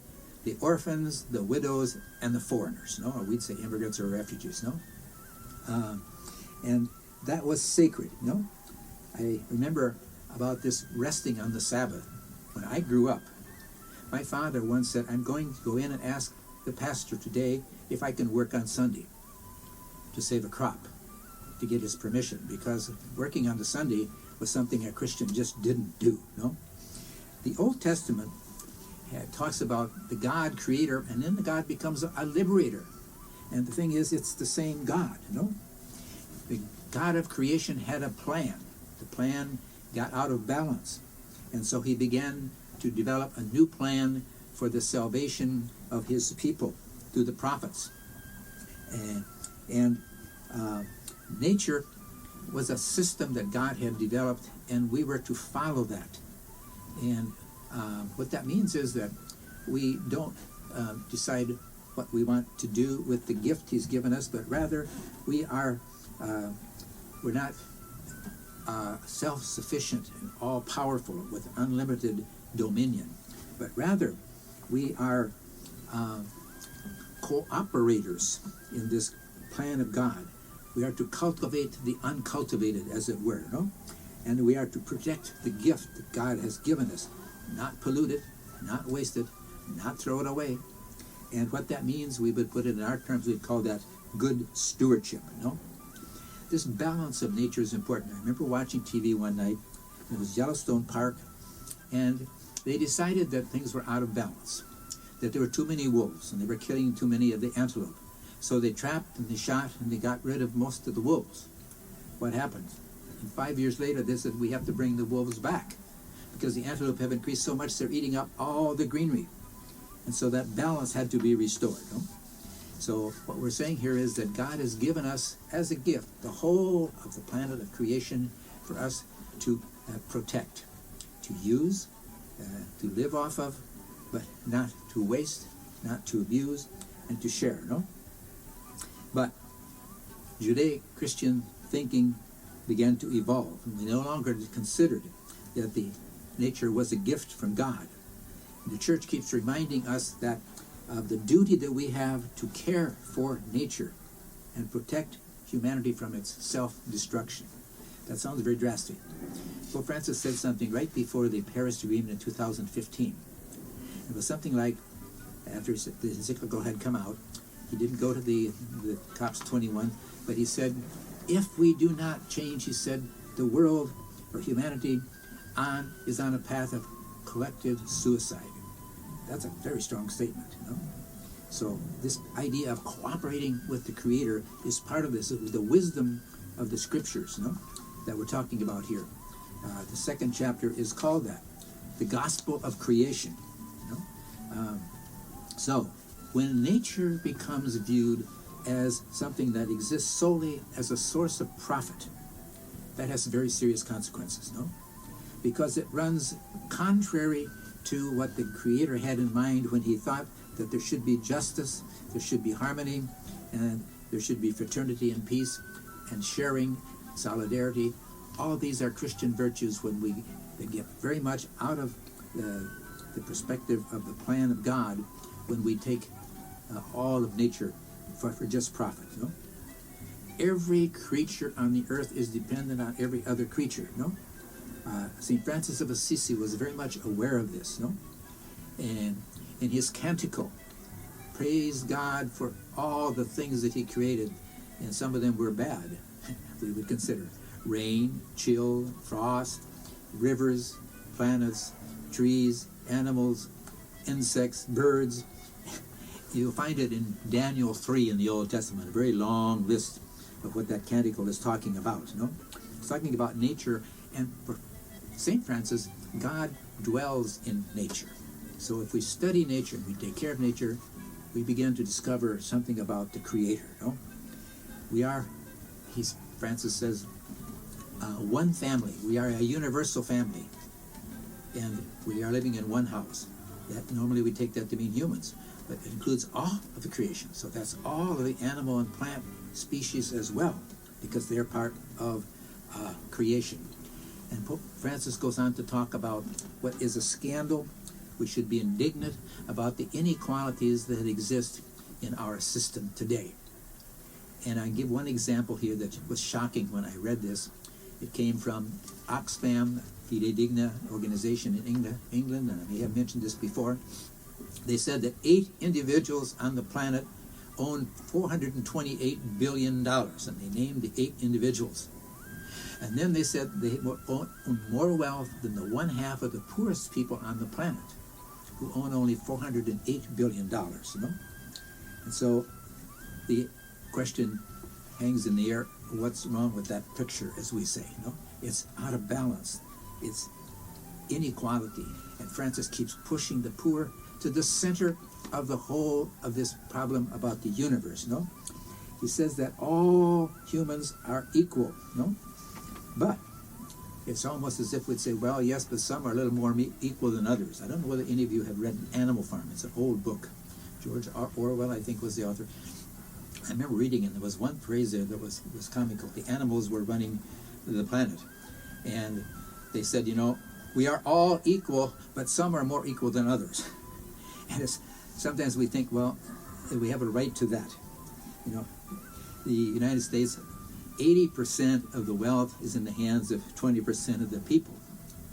The orphans, the widows, and the foreigners, no? Or we'd say immigrants or refugees, no? And that was sacred, no? I remember about this resting on the Sabbath. When I grew up, my father once said, I'm going to go in and ask the pastor today if I can work on Sunday to save a crop, to get his permission, because working on the Sunday was something a Christian just didn't do, no? The Old Testament talks about the God creator, and then the God becomes a liberator. And the thing is, it's the same God, no? The God of creation had a plan. The plan got out of balance. And so he began to develop a new plan for the salvation of his people through the prophets. And nature was a system that God had developed, and we were to follow that. And what that means is that we don't decide what we want to do with the gift he's given us, but rather we're not self-sufficient and all-powerful with unlimited dominion, but rather we are cooperators in this plan of God. We are to cultivate the uncultivated, as it were, no? And we are to protect the gift that God has given us, not pollute it, not waste it, not throw it away. And what that means, we would put it in our terms, we'd call that good stewardship, no? This balance of nature is important. I remember watching TV one night. It was Yellowstone Park, and they decided that things were out of balance, that there were too many wolves, and they were killing too many of the antelope. So they trapped and they shot and they got rid of most of the wolves. What happened? And 5 years later, they said, we have to bring the wolves back because the antelope have increased so much they're eating up all the greenery. And so that balance had to be restored, no? So what we're saying here is that God has given us as a gift the whole of the planet of creation for us to protect, to use, to live off of, but not to waste, not to abuse, and to share, no? But Judeo-Christian thinking began to evolve, and we no longer considered that the nature was a gift from God. And the church keeps reminding us that of the duty that we have to care for nature and protect humanity from its self-destruction. That sounds very drastic. Pope Francis said something right before the Paris Agreement in 2015. It was something like, after the encyclical had come out, he didn't go to the COPs 21, but he said, if we do not change, he said, the world or humanity is on a path of collective suicide. That's a very strong statement, you know? So this idea of cooperating with the Creator is part of this, the wisdom of the Scriptures, you know, that we're talking about here. The second chapter is called that, the Gospel of Creation. You know? So when nature becomes viewed as something that exists solely as a source of profit, that has very serious consequences, no? Because it runs contrary to what the Creator had in mind when he thought that there should be justice, there should be harmony, and there should be fraternity and peace, and sharing, solidarity. All these are Christian virtues when they get very much out of the perspective of the plan of God when we take all of nature for just profit, no? Every creature on the earth is dependent on every other creature, no? St. Francis of Assisi was very much aware of this, no? And in his canticle, praised God for all the things that he created, and some of them were bad. we would consider rain, chill, frost, rivers, planets, trees, animals, insects, birds. You'll find it in Daniel 3 in the Old Testament, a very long list of what that canticle is talking about. It's talking about nature, and for St. Francis, God dwells in nature. So if we study nature, we take care of nature, we begin to discover something about the Creator. We are, Francis says, one family. We are a universal family, and we are living in one house. Normally we take that to mean humans, but it includes all of the creation. So that's all of the animal and plant species as well, because they're part of creation. And Pope Francis goes on to talk about what is a scandal. We should be indignant about the inequalities that exist in our system today. And I give one example here that was shocking when I read this. It came from Oxfam Fidedigna organization in England, and I may have mentioned this before. They said that 8 individuals on the planet own $428 billion, and they named the 8 individuals. And then they said they own more wealth than the 1/2 of the poorest people on the planet, who own only $408 billion. And so the question hangs in the air, what's wrong with that picture, as we say? It's out of balance. It's inequality. And Francis keeps pushing the poor to the center of the whole of this problem about the universe. He says that all humans are equal. But it's almost as if we'd say, well, yes, but some are a little more equal than others. I don't know whether any of you have read Animal Farm. It's an old book. George Orwell, I think, was the author. I remember reading it, and there was one phrase there that was comical. The animals were running the planet, and they said, we are all equal, but some are more equal than others. And sometimes we think, well, we have a right to that. The United States, 80% of the wealth is in the hands of 20% of the people.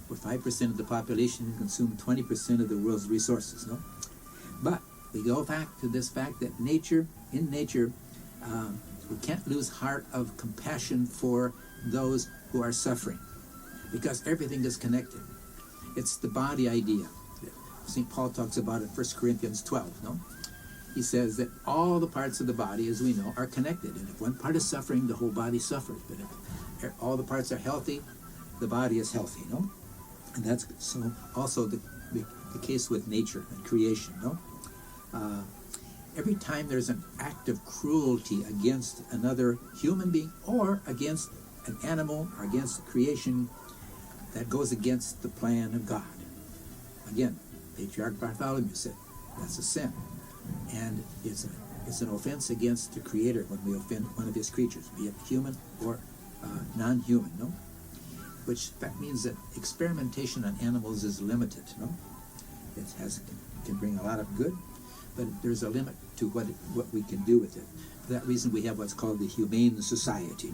We're 5% of the population and consume 20% of the world's resources. But we go back to this fact that in nature, we can't lose heart of compassion for those who are suffering, because everything is connected. It's the body idea. St. Paul talks about it in 1 Corinthians 12. He says that all the parts of the body, as we know, are connected. And if one part is suffering, the whole body suffers. But if all the parts are healthy, the body is healthy. And that's so also the case with nature and creation. Every time there's an act of cruelty against another human being or against an animal or against creation, that goes against the plan of God. Again, Patriarch Bartholomew said that's a sin. And it's an offense against the Creator when we offend one of His creatures, be it human or non-human, Which that means that experimentation on animals is limited, It can bring a lot of good, but there's a limit to what we can do with it. For that reason, we have what's called the Humane Society,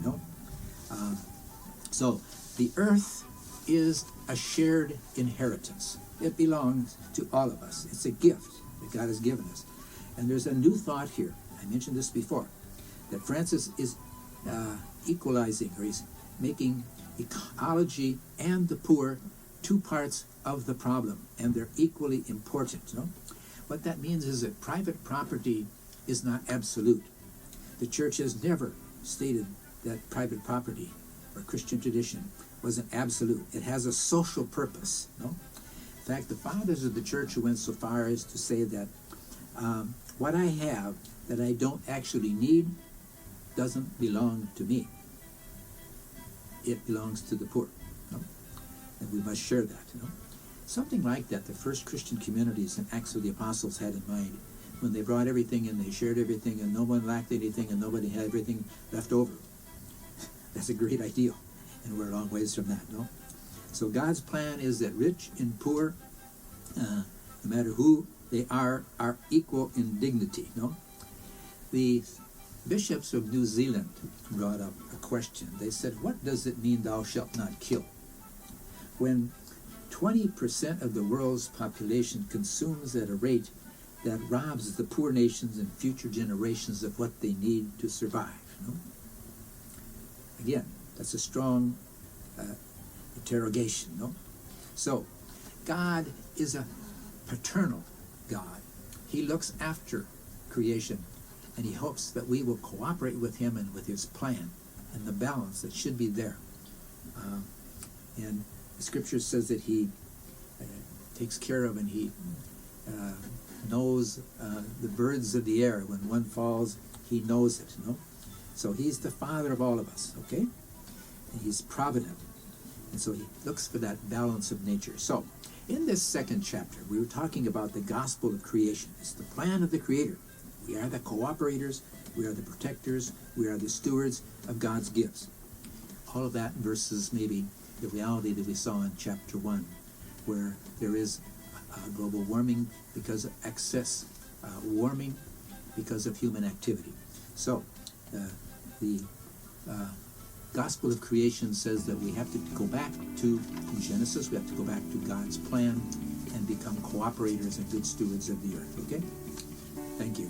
So the earth is a shared inheritance. It belongs to all of us. It's a gift that God has given us. And there's a new thought here. I mentioned this before, that Francis is equalizing, or he's making ecology and the poor 2 parts of the problem, and they're equally important. What that means is that private property is not absolute. The Church has never stated that private property, or Christian tradition, was an absolute. It has a social purpose. In fact, the fathers of the Church went so far as to say that what I have that I don't actually need doesn't belong to me. It belongs to the poor. And we must share that. Something like that the first Christian communities in Acts of the Apostles had in mind, when they brought everything and they shared everything and no one lacked anything and nobody had everything left over. That's a great ideal, and we're a long ways from that. So God's plan is that rich and poor, no matter who they are equal in dignity. The bishops of New Zealand brought up a question. They said, what does it mean, thou shalt not kill? When 20% of the world's population consumes at a rate that robs the poor nations and future generations of what they need to survive. Again, That's a strong interrogation, no? So, God is a paternal God. He looks after creation, and he hopes that we will cooperate with him and with his plan and the balance that should be there. And the scripture says that he takes care of, and he knows the birds of the air. When one falls, he knows it, no? So he's the father of all of us, okay? And he's provident. And so he looks for that balance of nature. So in this second chapter, we were talking about the gospel of creation. It's the plan of the Creator. We are the cooperators, we are the protectors, we are the stewards of God's gifts. All of that versus maybe the reality that we saw in chapter 1, where there is global warming because of excess warming because of human activity. So the gospel of creation says that we have to go back to Genesis, we have to go back to God's plan and become cooperators and good stewards of the earth, okay? Thank you.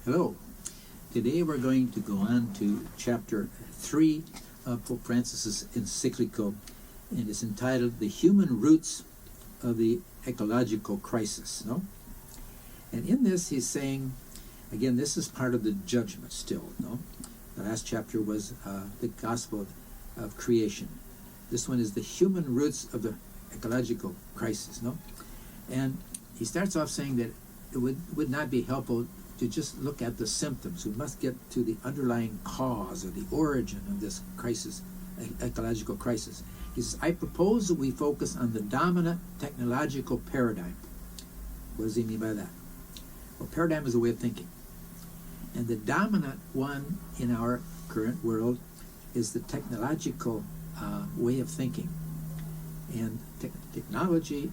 Hello. Today we're going to go on to chapter 3 of Pope Francis's encyclical, and it's entitled The Human Roots of the Ecological Crisis. No? And in this he's saying, again, this is part of the judgment still. No? The last chapter was the gospel of creation. This one is the human roots of the ecological crisis. No? And he starts off saying that it would not be helpful to just look at the symptoms. We must get to the underlying cause or the origin of this crisis, ecological crisis. He says, I propose that we focus on the dominant technological paradigm. What does he mean by that? Well, paradigm is a way of thinking. And the dominant one in our current world is the technological way of thinking. And technology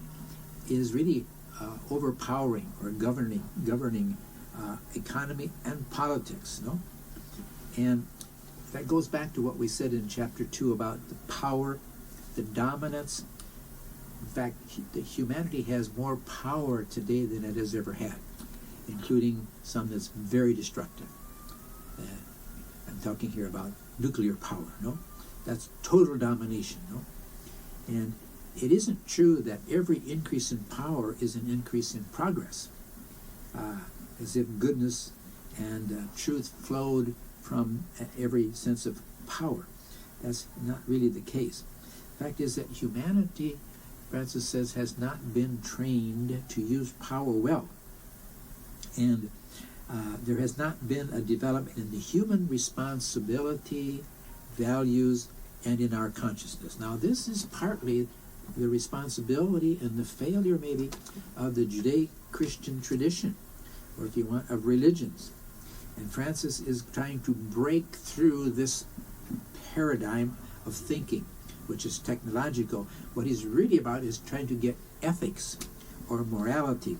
is really overpowering or governing economy and politics, no? And that goes back to what we said in chapter 2 about the power, the dominance. In fact, humanity has more power today than it has ever had, including some that's very destructive. I'm talking here about nuclear power, no? That's total domination, no? And it isn't true that every increase in power is an increase in progress. As if goodness and truth flowed from every sense of power. That's not really the case. The fact is that humanity, Francis says, has not been trained to use power well. And there has not been a development in the human responsibility, values, and in our consciousness. Now, this is partly the responsibility and the failure, maybe, of the Judeo-Christian tradition, or if you want, of religions. And Francis is trying to break through this paradigm of thinking, which is technological. What he's really about is trying to get ethics or morality,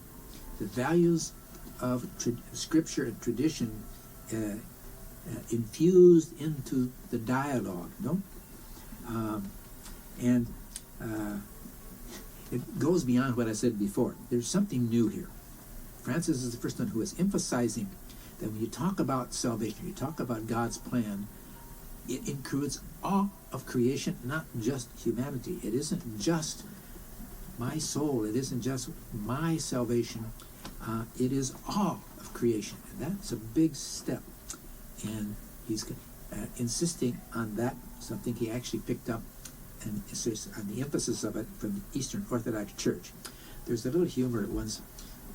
the values of Scripture and tradition infused into the dialogue, no? And it goes beyond what I said before. There's something new here. Francis is the first one who is emphasizing that when you talk about salvation, you talk about God's plan, it includes all of creation, not just humanity. It isn't just my soul. It isn't just my salvation. It is all of creation. And that's a big step. And he's insisting on that, something he actually picked up and insists on the emphasis of it from the Eastern Orthodox Church. There's a little humor once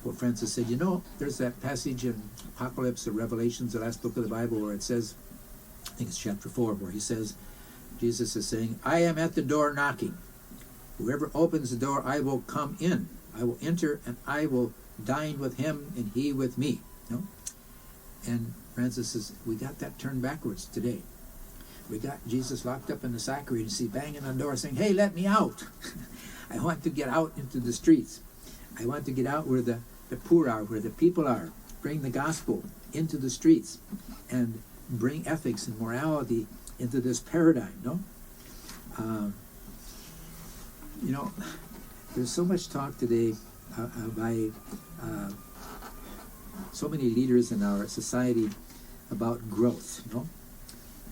where Francis said, you know, there's that passage in Apocalypse or Revelations, the last book of the Bible, where it says, I think it's chapter 4, where he says, Jesus is saying, I am at the door knocking. Whoever opens the door, I will come in. I will enter and I will dine with him and he with me. No? And Francis says, we got that turned backwards today. We got Jesus locked up in the sacrament and he's banging on the door saying, hey, let me out. I want to get out into the streets. I want to get out where the poor are, where the people are. Bring the gospel into the streets and bring ethics and morality into this paradigm, no? You know, there's so much talk today by so many leaders in our society about growth, no?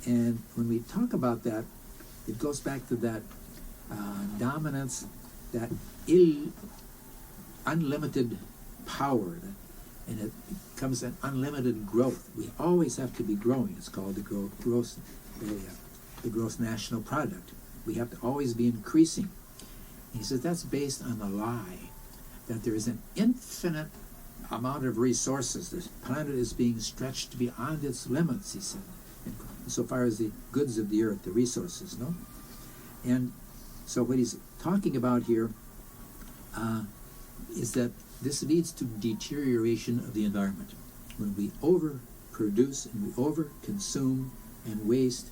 And when we talk about that, it goes back to that dominance, that unlimited power, and it becomes an unlimited growth. We always have to be growing. It's called the gross national product. We have to always be increasing. He says that's based on the lie that there is an infinite amount of resources. The planet is being stretched beyond its limits, he said, so far as the goods of the earth, the resources, no? And so what he's talking about here is that this leads to deterioration of the environment. When we overproduce and we overconsume and waste,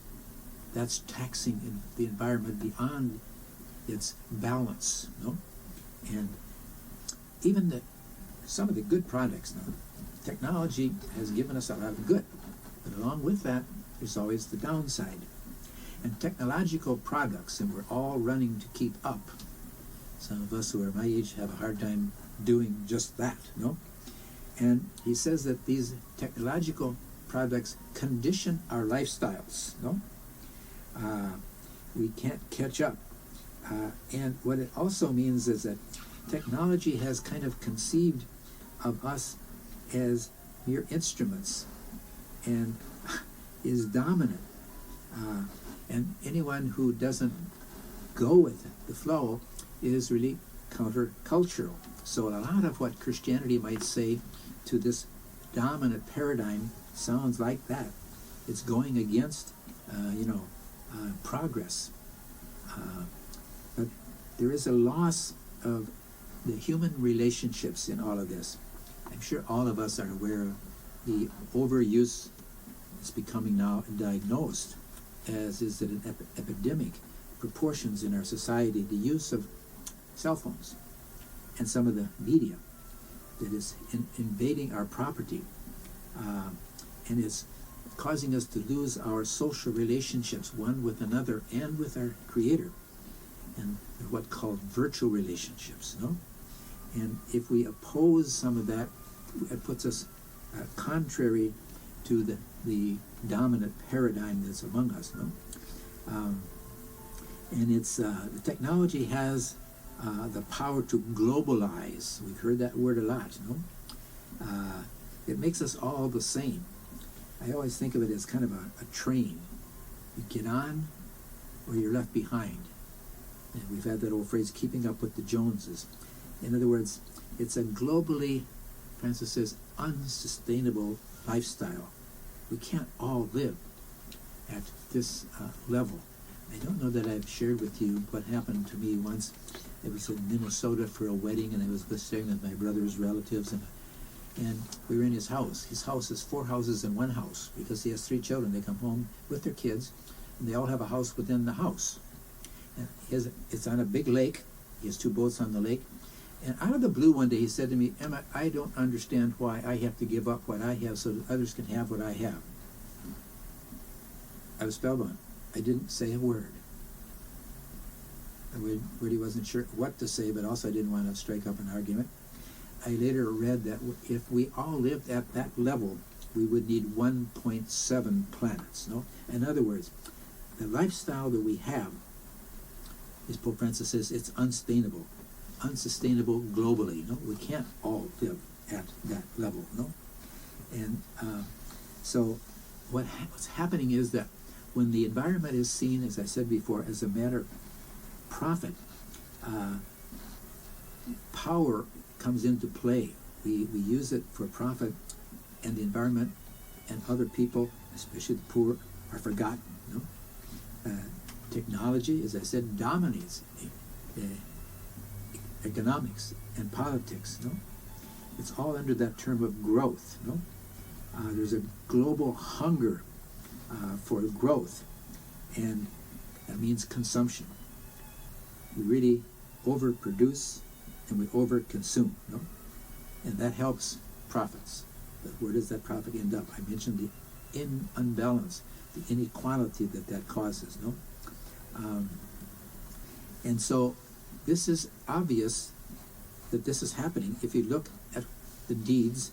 that's taxing the environment beyond its balance, no? And even some of the good products now, technology has given us a lot of good, but along with that, there's always the downside. And technological products, and we're all running to keep up. Some of us who are my age have a hard time doing just that, no? And he says that these technological products condition our lifestyles, no? We can't catch up. And what it also means is that technology has kind of conceived of us as mere instruments and is dominant. And anyone who doesn't go with the flow is really countercultural. So a lot of what Christianity might say to this dominant paradigm sounds like that. It's going against, progress. But there is a loss of the human relationships in all of this. I'm sure all of us are aware of the overuse that's becoming now diagnosed as is it an epidemic proportions in our society, the use of cell phones and some of the media that is invading our property, and it's causing us to lose our social relationships, one with another and with our Creator, and what called virtual relationships, no? And if we oppose some of that, it puts us contrary to the dominant paradigm that's among us, no? And it's the technology has the power to globalize. We've heard that word a lot, no? It makes us all the same. I always think of it as kind of a train. You get on or you're left behind. And we've had that old phrase, keeping up with the Joneses. In other words, it's a globally, Francis says, unsustainable lifestyle. We can't all live at this level. I don't know that I've shared with you what happened to me once. I was in Minnesota for a wedding, and I was staying with my brother's relatives, and we were in his house. His house is 4 houses in one house, because he has 3 children. They come home with their kids, and they all have a house within the house. And it's on a big lake. He has 2 boats on the lake. And out of the blue one day, he said to me, Emmet, I don't understand why I have to give up what I have so that others can have what I have. I was spellbound. I didn't say a word. I really wasn't sure what to say, but also I didn't want to strike up an argument. I later read that if we all lived at that level, we would need 1.7 planets. No, in other words, the lifestyle that we have, as Pope Francis says, it's unsustainable globally. No, we can't all live at that level. No, and so what's happening is that when the environment is seen, as I said before, as a matter of profit, power comes into play. We use it for profit, and the environment and other people, especially the poor, are forgotten. No? Technology, as I said, dominates economics and politics. No, it's all under that term of growth. No, there's a global hunger for growth, and that means consumption. We really overproduce and we overconsume. No, and that helps profits. But where does that profit end up? I mentioned the unbalance, the inequality that causes. No. And so this is obvious that this is happening if you look at the deeds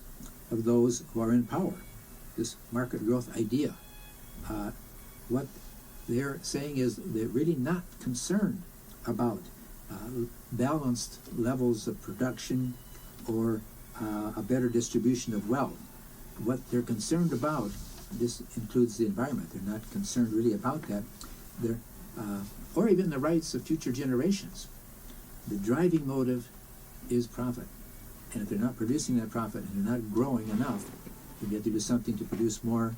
of those who are in power. This market growth idea. What they're saying is they're really not concerned about balanced levels of production or a better distribution of wealth. What they're concerned about, this includes the environment, they're not concerned really about that. They're or even the rights of future generations. The driving motive is profit. And if they're not producing that profit and they're not growing enough, we have to do something to produce more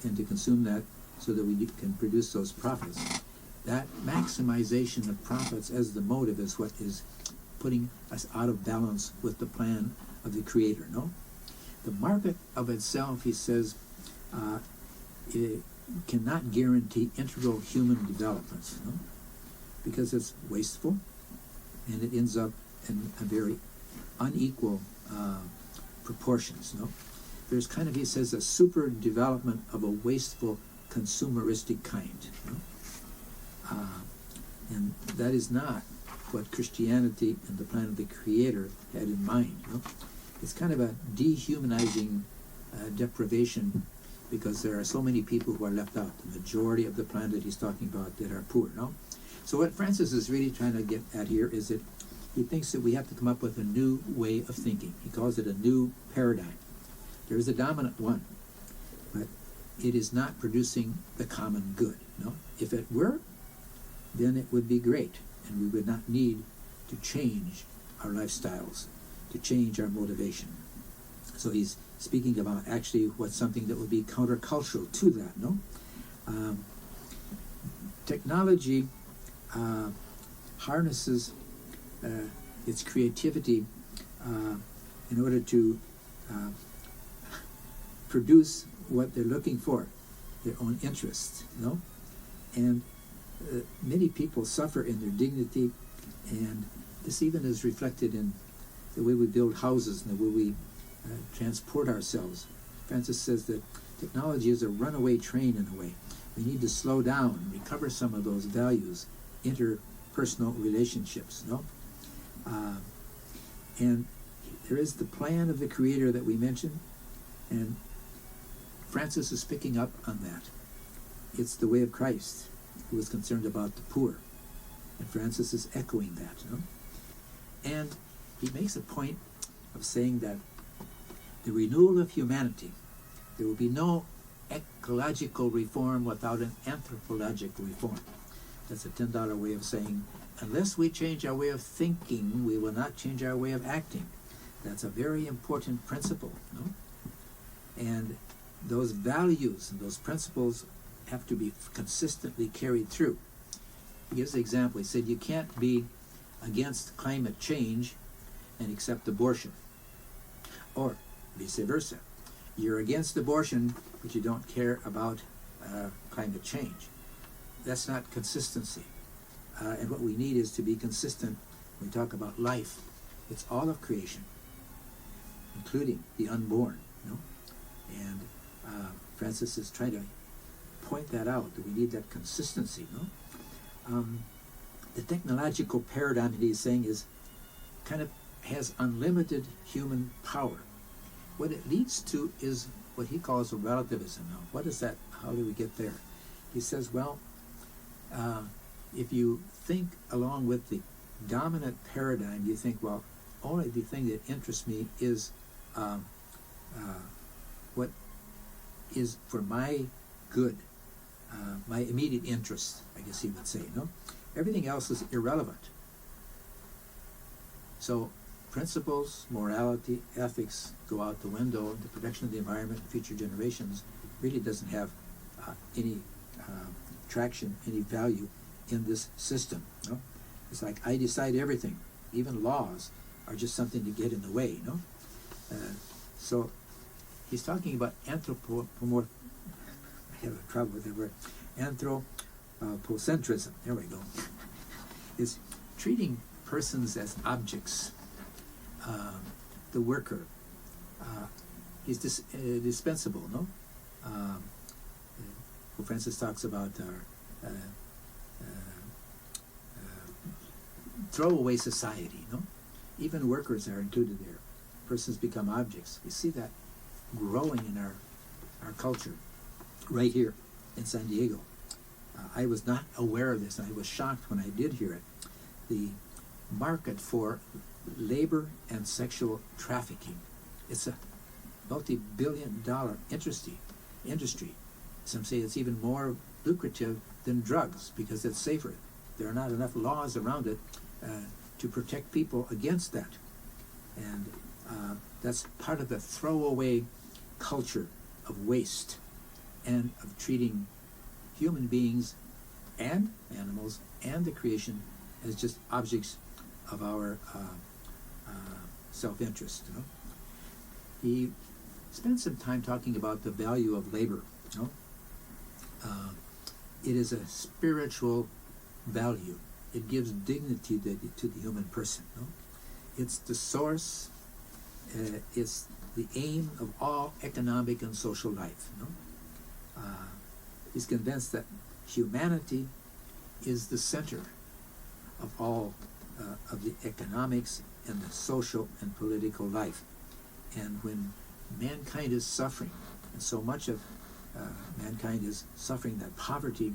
and to consume that so that we can produce those profits. That maximization of profits as the motive is what is putting us out of balance with the plan of the Creator, no? The market of itself, he says, it cannot guarantee integral human development, no? Because it's wasteful and it ends up in a very unequal proportions. No, there's kind of, he says, a super development of a wasteful consumeristic kind. No? And that is not what Christianity and the plan of the Creator had in mind. No? It's kind of a dehumanizing deprivation, because there are so many people who are left out. The majority of the planet he's talking about that are poor. No. So what Francis is really trying to get at here is that he thinks that we have to come up with a new way of thinking. He calls it a new paradigm. There is a dominant one, but it is not producing the common good. No? If it were, then it would be great, and we would not need to change our lifestyles, to change our motivation. So he's speaking about actually what's something that would be countercultural to that. No, technology harnesses its creativity in order to produce what they're looking for, their own interests, no? And many people suffer in their dignity, and this even is reflected in the way we build houses and the way we transport ourselves. Francis says that technology is a runaway train in a way. We need to slow down and recover some of those values, interpersonal relationships, no? And there is the plan of the Creator that we mentioned, and Francis is picking up on that. It's the way of Christ, who was concerned about the poor, and Francis is echoing that, no? And he makes a point of saying that the renewal of humanity, there will be no ecological reform without an anthropological reform. That's a $10 way of saying, unless we change our way of thinking, we will not change our way of acting. That's a very important principle, no? And those values and those principles have to be consistently carried through. He gives an example. He said, you can't be against climate change and accept abortion. Or vice versa. You're against abortion, but you don't care about climate change. That's not consistency. And what we need is to be consistent when we talk about life. It's all of creation, including the unborn. You know? And Francis is trying to point that out, that we need that consistency, no? The technological paradigm that he's saying is kind of has unlimited human power. What it leads to is what he calls a relativism. Now, what is that? How do we get there? He says, well, if you think along with the dominant paradigm, you think, well, only the thing that interests me is what is for my good, my immediate interest, I guess he would say, no? Everything else is irrelevant. So principles, morality, ethics go out the window. The protection of the environment and future generations really doesn't have any traction, any value in this system. No? It's like I decide everything. Even laws are just something to get in the way. No? So he's talking about anthropomorph. I have trouble with that word. Anthropocentrism. There we go. Is treating persons as objects. The worker, he's dispensable, no? Pope Francis talks about throwaway society, no? Even workers are included there. Persons become objects. We see that growing in our culture right here in San Diego. I was not aware of this, and I was shocked when I did hear it. The market for labor and sexual trafficking. It's a multi-billion-dollar industry. Some say it's even more lucrative than drugs because it's safer. There are not enough laws around it to protect people against that. And that's part of the throwaway culture of waste and of treating human beings and animals and the creation as just objects of our self-interest. You know? He spent some time talking about the value of labor. You know? It is a spiritual value. It gives dignity to the human person. You know? It's the source. It's the aim of all economic and social life. You know? He's convinced that humanity is the center of all of the economics and the social and political life. And when mankind is suffering, and so much of mankind is suffering that poverty,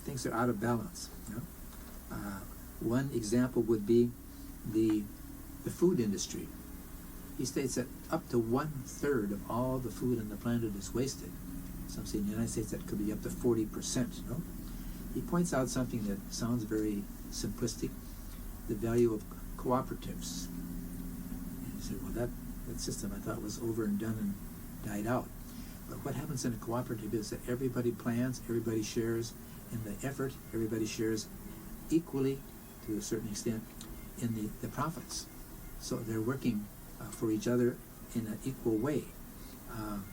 things are out of balance. You know? One example would be the food industry. He states that up to 1/3 of all the food on the planet is wasted. Some say in the United States that could be up to 40%. You know? He points out something that sounds very simplistic, the value of cooperatives. And he said, well, that system I thought was over and done and died out. But what happens in a cooperative is that everybody plans, everybody shares in the effort, everybody shares equally, to a certain extent, in the profits. So they're working for each other in an equal way. And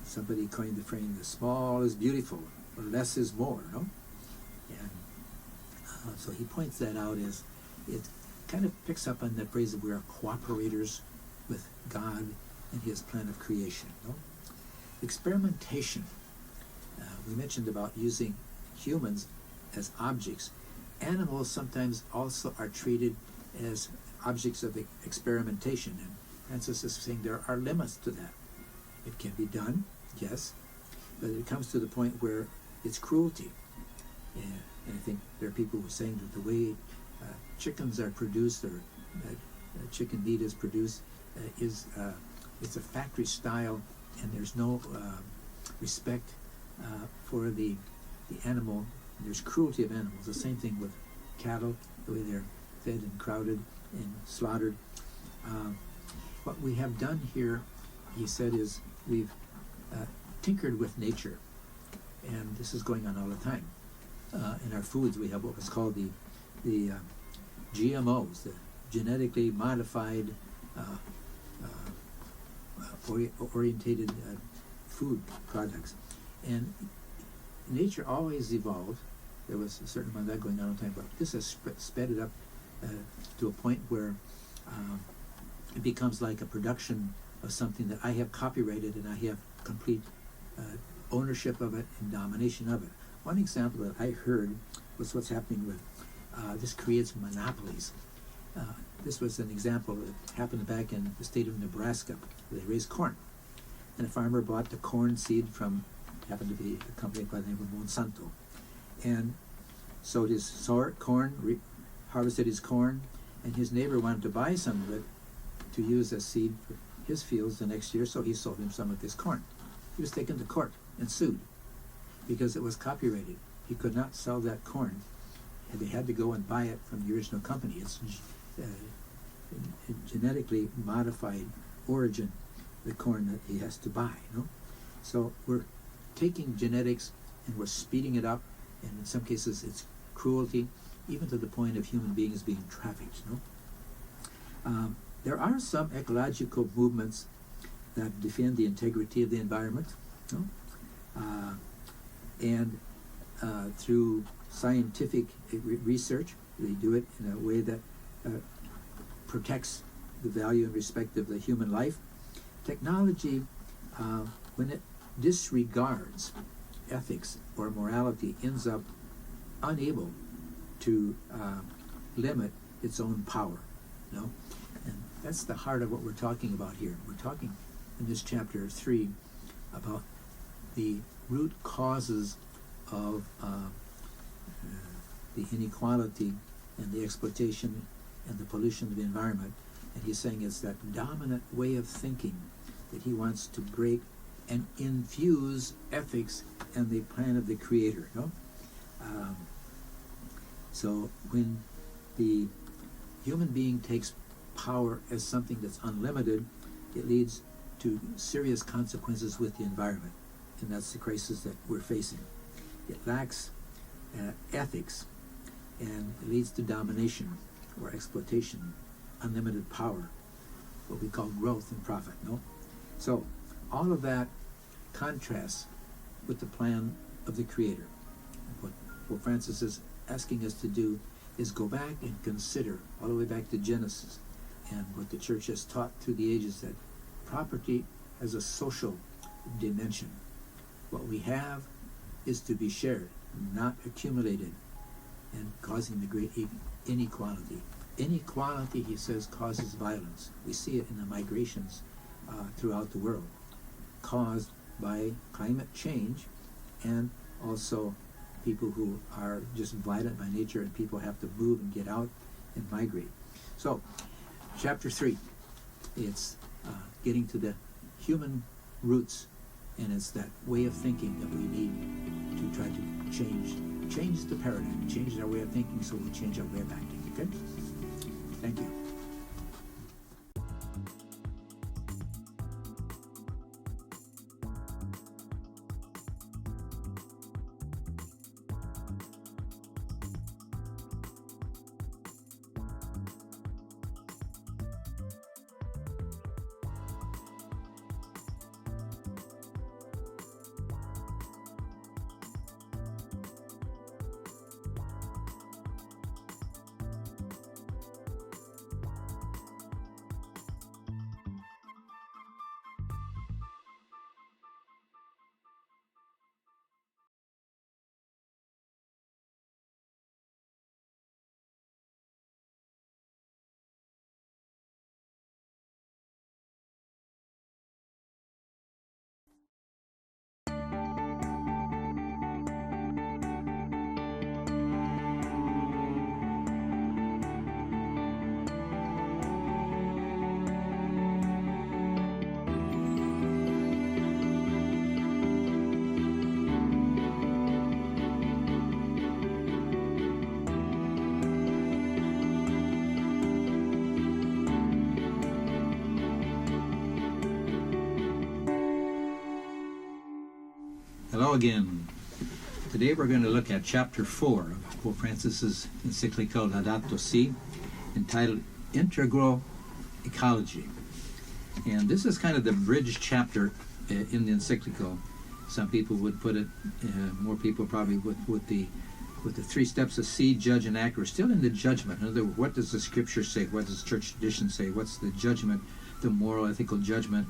somebody coined the phrase, the small is beautiful, or less is more, no? And so he points that out as it kind of picks up on that phrase that we are cooperators with God and his plan of creation, no? Experimentation. We mentioned about using humans as objects. Animals sometimes also are treated as objects of experimentation, and Francis is saying there are limits to that. It can be done, yes, but it comes to the point where it's cruelty. And I think there are people who are saying that the way chickens are produced, or chicken meat is produced, it's a factory style, and there's no respect for the animal. There's cruelty of animals. The same thing with cattle, the way they're fed and crowded and slaughtered. What we have done here, he said, is we've tinkered with nature, and this is going on all the time. In our foods, we have what was called the GMOs, the genetically modified orientated food products, and nature always evolved. There was a certain amount of that going on all the time, but this has sped it up to a point where it becomes like a production of something that I have copyrighted and I have complete ownership of it and domination of it. One example that I heard was what's happening with this creates monopolies. This was an example that happened back in the state of Nebraska. They raised corn, and a farmer bought the corn seed from, happened to be a company by the name of Monsanto, and sowed his corn, harvested his corn, and his neighbor wanted to buy some of it to use as seed for his fields the next year, so he sold him some of his corn. He was taken to court and sued because it was copyrighted. He could not sell that corn, and they had to go and buy it from the original company. It's genetically modified origin, the corn that he has to buy. So we're taking genetics and we're speeding it up, and in some cases it's cruelty, even to the point of human beings being trafficked. There are some ecological movements that defend the integrity of the environment, and through scientific research, they do it in a way that protects the value and respect of the human life. Technology, when it disregards ethics or morality, ends up unable to limit its own power. And that's the heart of what we're talking about here. We're talking in this chapter 3 about the root causes of the inequality and the exploitation and the pollution of the environment. And he's saying it's that dominant way of thinking that he wants to break and infuse ethics and the plan of the Creator. So when the human being takes power as something that's unlimited, it leads to serious consequences with the environment, and that's the crisis that we're facing. It lacks ethics, and it leads to domination or exploitation, unlimited power, what we call growth and profit. So all of that contrasts with the plan of the Creator. What Pope Francis is asking us to do is go back and consider all the way back to Genesis and what the Church has taught through the ages, that property has a social dimension. What we have is to be shared, not accumulated, and causing the great inequality. Inequality, he says, causes violence. We see it in the migrations throughout the world, caused by climate change, and also people who are just violent by nature, and people have to move and get out and migrate. So, chapter 3, it's getting to the human roots, and it's that way of thinking that we need to try to change the paradigm, change our way of thinking, so we'll change our way of acting. Okay? Thank you. Hello again. Today we're going to look at chapter 4 of Pope Francis's encyclical Laudato Si, entitled Integral Ecology. And this is kind of the bridge chapter in the encyclical. Some people would put it, more people probably with the 3 steps of see, judge, and act. We're still in the judgment. In other words, what does the Scripture say? What does church tradition say? What's the judgment the moral, ethical judgment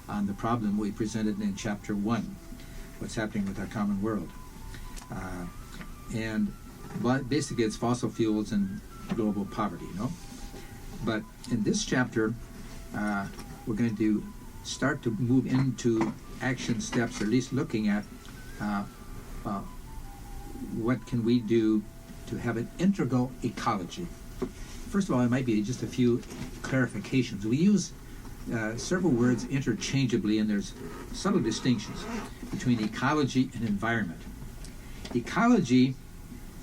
on the problem we presented in chapter 1, what's happening with our common world. But basically it's fossil fuels and global poverty, But in this chapter, we're going to start to move into action steps, or at least looking at what can we do to have an integral ecology. First of all, it might be just a few clarifications. We use several words interchangeably, and there's subtle distinctions between ecology and environment. Ecology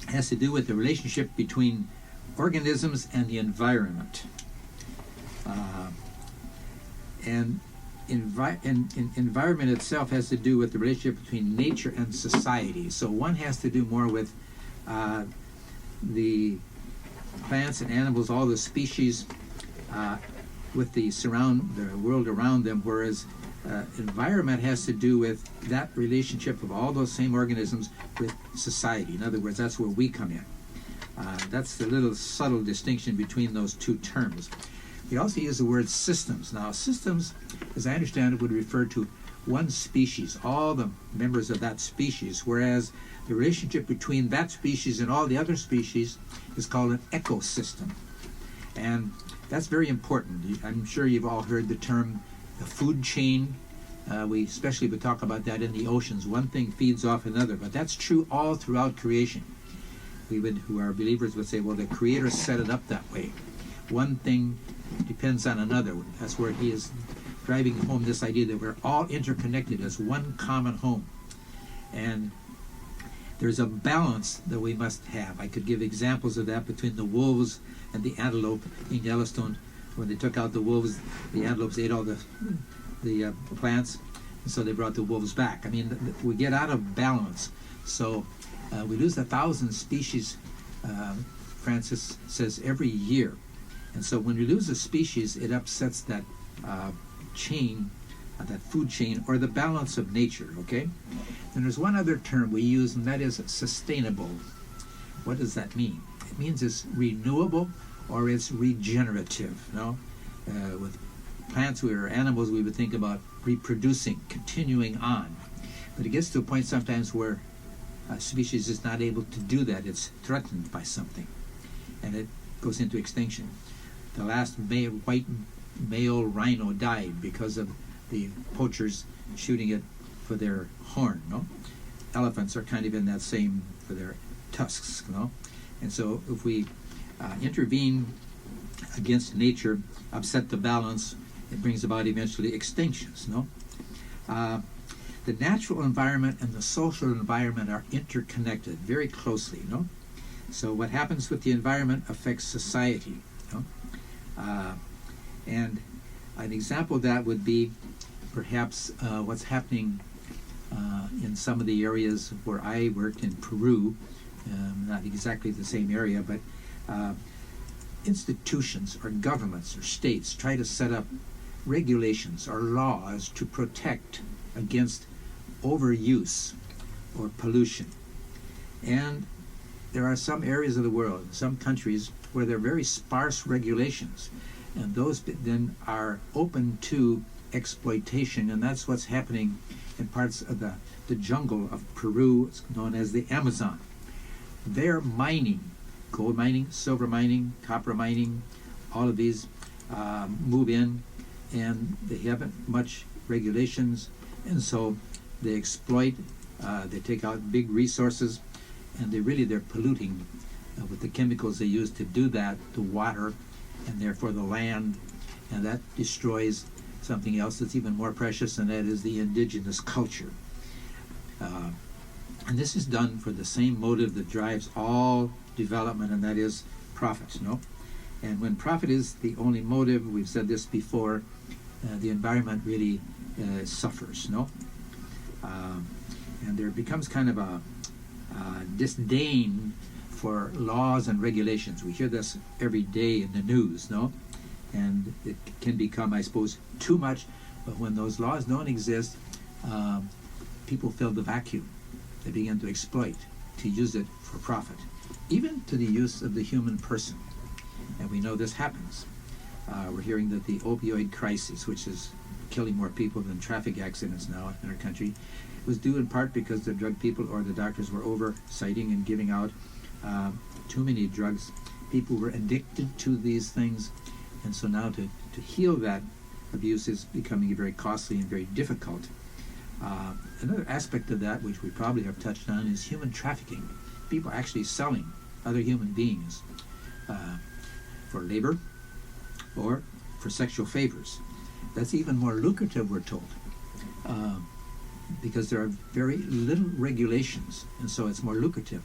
has to do with the relationship between organisms and the environment. And environment itself has to do with the relationship between nature and society. So one has to do more with the plants and animals, all the species, with the world around them, whereas environment has to do with that relationship of all those same organisms with society. In other words, that's where we come in. That's the little subtle distinction between those two terms. We also use the word systems. Now, systems, as I understand it, would refer to one species, all the members of that species, whereas the relationship between that species and all the other species is called an ecosystem. And that's very important. I'm sure you've all heard the term the food chain. We especially would talk about that in the oceans. One thing feeds off another, but that's true all throughout creation. Who are believers, would say, well, the Creator set it up that way. One thing depends on another. That's where he is driving home this idea that we're all interconnected as one common home. And there's a balance that we must have. I could give examples of that between the wolves and the antelope in Yellowstone. When they took out the wolves, the antelopes ate all the plants, and so they brought the wolves back. I mean, we get out of balance. So we lose 1,000 species, Francis says, every year. And so when we lose a species, it upsets that chain, that food chain, or the balance of nature, okay? And there's one other term we use, and that is sustainable. What does that mean? It means it's renewable or it's regenerative, with plants or animals, we would think about reproducing, continuing on. But it gets to a point sometimes where a species is not able to do that. It's threatened by something, and it goes into extinction. The last white male rhino died because of the poachers shooting it for their horn. Elephants are kind of in that same, for their tusks. And so if we intervene against nature, upset the balance, it brings about eventually extinctions. The natural environment and the social environment are interconnected very closely. So what happens with the environment affects society. And an example of that would be perhaps what's happening in some of the areas where I worked in Peru, not exactly the same area, but institutions or governments or states try to set up regulations or laws to protect against overuse or pollution. And there are some areas of the world, some countries, where there are very sparse regulations, and those then are open to exploitation, and that's what's happening in parts of the jungle of Peru. It's known as the Amazon. They're mining, gold mining, silver mining, copper mining, all of these move in, and they haven't much regulations, and so they exploit, they take out big resources, and they're polluting with the chemicals they use to do that, the water, and therefore the land, and that destroys something else that's even more precious, and that is the indigenous culture. And this is done for the same motive that drives all development, and that is profit. And when profit is the only motive, we've said this before, the environment really suffers. And there becomes kind of a disdain for laws and regulations. We hear this every day in the news, and it can become, I suppose, too much. But when those laws don't exist, people fill the vacuum. They begin to exploit, to use it for profit, even to the use of the human person. And we know this happens. We're hearing that the opioid crisis, which is killing more people than traffic accidents now in our country, was due in part because the drug people or the doctors were oversighting and giving out too many drugs. People were addicted to these things, and so now to heal that abuse is becoming very costly and very difficult. Another aspect of that, which we probably have touched on, is human trafficking. People actually selling other human beings for labor or for sexual favors. That's even more lucrative, we're told, because there are very little regulations, and so it's more lucrative.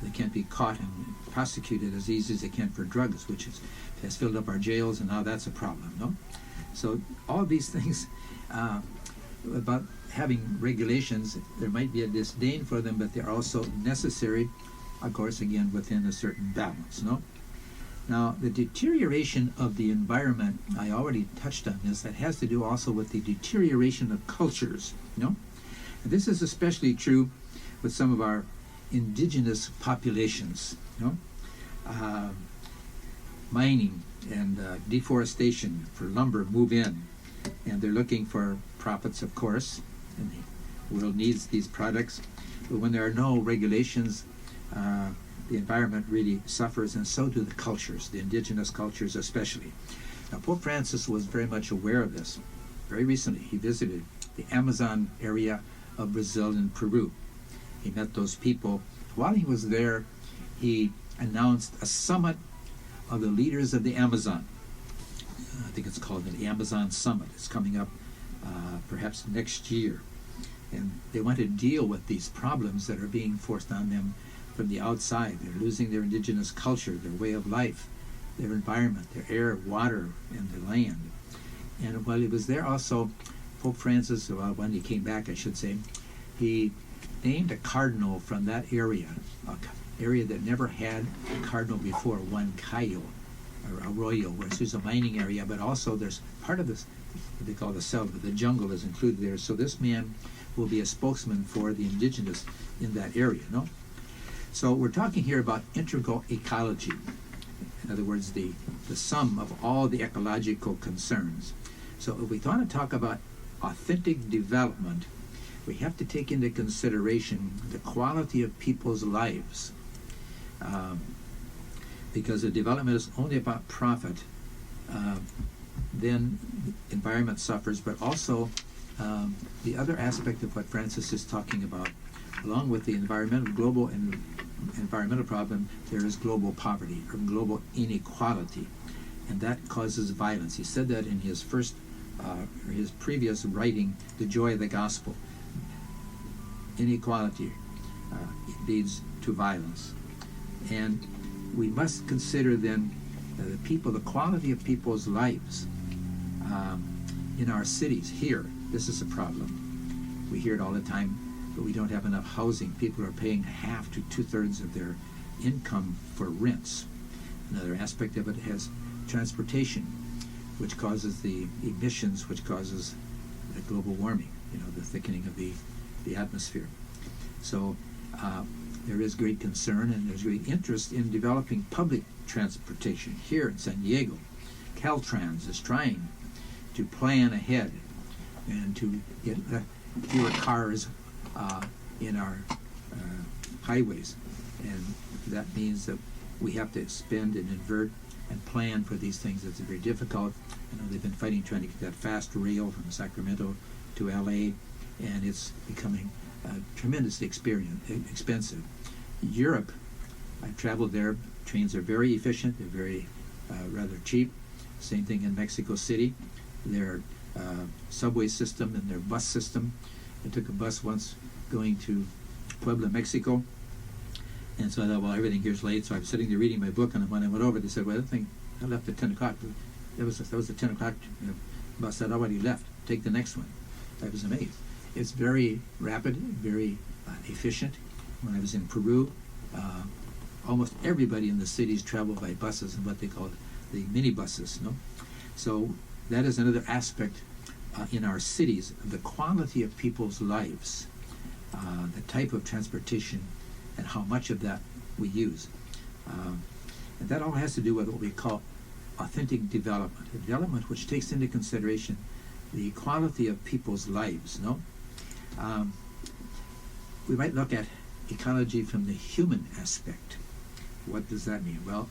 They can't be caught and prosecuted as easy as they can for drugs, which has filled up our jails, and now that's a problem, no? So all these things about having regulations, there might be a disdain for them, but they're also necessary, of course, again, within a certain balance, no? Now, the deterioration of the environment, I already touched on this, that has to do also with the deterioration of cultures, you know? And this is especially true with some of our indigenous populations, you know? Mining and deforestation for lumber move in, and they're looking for profits, of course, and the world needs these products. But when there are no regulations, the environment really suffers, and so do the cultures, the indigenous cultures especially. Now, Pope Francis was very much aware of this. Very recently, he visited the Amazon area of Brazil and Peru. He met those people. While he was there, he announced a summit of the leaders of the Amazon. I think it's called the Amazon Summit. It's coming up perhaps next year. And they want to deal with these problems that are being forced on them from the outside. They're losing their indigenous culture, their way of life, their environment, their air, water, and their land. And while he was there also, Pope Francis, when he came back, I should say, he named a cardinal from that area, an area that never had a cardinal before, Huancayo, or Arroyo, where there's a mining area, but also there's part of this, what they call the selva, the jungle is included there. So this man will be a spokesman for the indigenous in that area, no? So we're talking here about integral ecology. In other words, the sum of all the ecological concerns. So if we want to talk about authentic development, we have to take into consideration the quality of people's lives. Because the development is only about profit, then the environment suffers, but also the other aspect of what Francis is talking about, along with the global and environmental problem, there is global poverty or global inequality, and that causes violence. He said that in his his previous writing, The Joy of the Gospel. Inequality leads to violence, and we must consider then the quality of people's lives in our cities. Here, this is a problem. We hear it all the time, but we don't have enough housing. People are paying half to two-thirds of their income for rents. Another aspect of it has transportation, which causes the emissions, which causes the global warming, the thickening of the atmosphere. So there is great concern and there's great interest in developing public transportation. Here in San Diego, Caltrans is trying to plan ahead and to get fewer cars in our highways, and that means that we have to spend and invert and plan for these things. It's very difficult. They've been fighting trying to get that fast rail from Sacramento to LA, and it's becoming tremendously expensive. Europe, I've traveled there. Trains are very efficient. They're very rather cheap. Same thing in Mexico City. Their subway system and their bus system. I took a bus once going to Puebla, Mexico, and so I thought, well, everything here's late. So I was sitting there reading my book, and when I went over, they said, well, that thing, I left at 10 o'clock. That was the 10 o'clock bus that already left. Take the next one. I was amazed. It's very rapid, very efficient. When I was in Peru, almost everybody in the cities travel by buses and what they call the minibuses. No, so that is another aspect in our cities, the quality of people's lives, the type of transportation, and how much of that we use. And that all has to do with what we call authentic development, a development which takes into consideration the quality of people's lives. No, we might look at ecology from the human aspect. What does that mean? Well,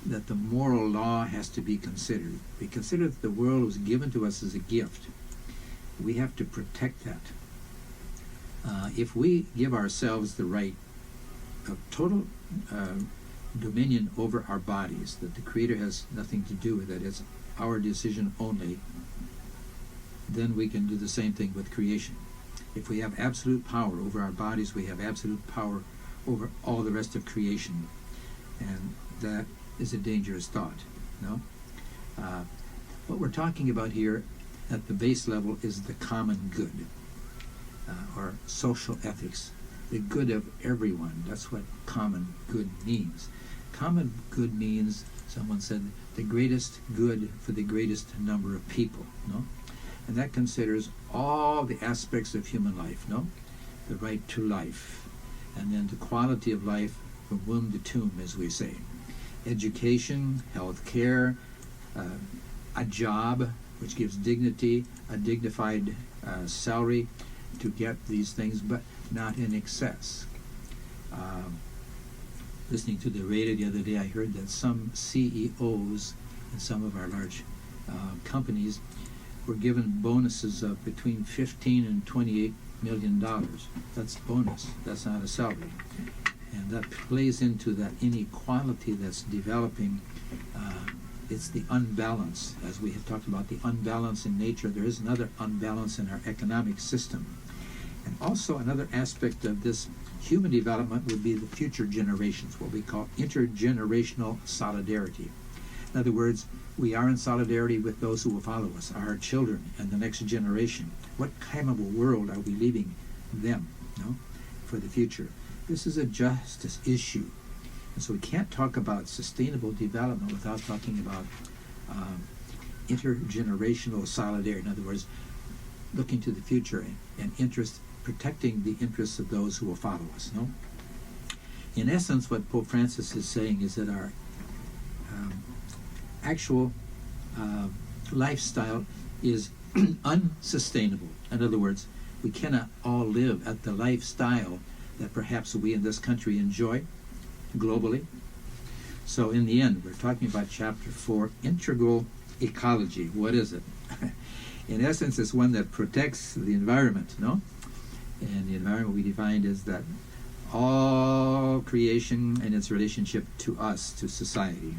that the moral law has to be considered. We consider that the world was given to us as a gift. We have to protect that. If we give ourselves the right of total dominion over our bodies, that the Creator has nothing to do with it, it's our decision only, then we can do the same thing with creation. If we have absolute power over our bodies, we have absolute power over all the rest of creation. And that is a dangerous thought. No? What we're talking about here at the base level is the common good, or social ethics, the good of everyone. That's what common good means. Common good means, someone said, the greatest good for the greatest number of people. No? And that considers all the aspects of human life. No? The right to life, and then the quality of life from womb to tomb, as we say. Education, health care, a job which gives dignity, a dignified salary to get these things, but not in excess. Listening to the radio the other day, I heard that some CEOs in some of our large companies were given bonuses of between $15 and $28 million. That's bonus. That's not a salary. And that plays into that inequality that's developing. It's the unbalance. As we have talked about the unbalance in nature, there is another unbalance in our economic system. And also another aspect of this human development would be the future generations, what we call intergenerational solidarity. In other words, we are in solidarity with those who will follow us, our children and the next generation. What kind of a world are we leaving them, for the future? This is a justice issue. And so we can't talk about sustainable development without talking about intergenerational solidarity. In other words, looking to the future and protecting the interests of those who will follow us. In essence, what Pope Francis is saying is that our actual lifestyle is unsustainable. In other words, we cannot all live at the lifestyle that perhaps we in this country enjoy globally. So in the end, we're talking about Chapter 4, Integral Ecology. What is it? In essence, it's one that protects the environment, And the environment we defined is that all creation and its relationship to us, to society.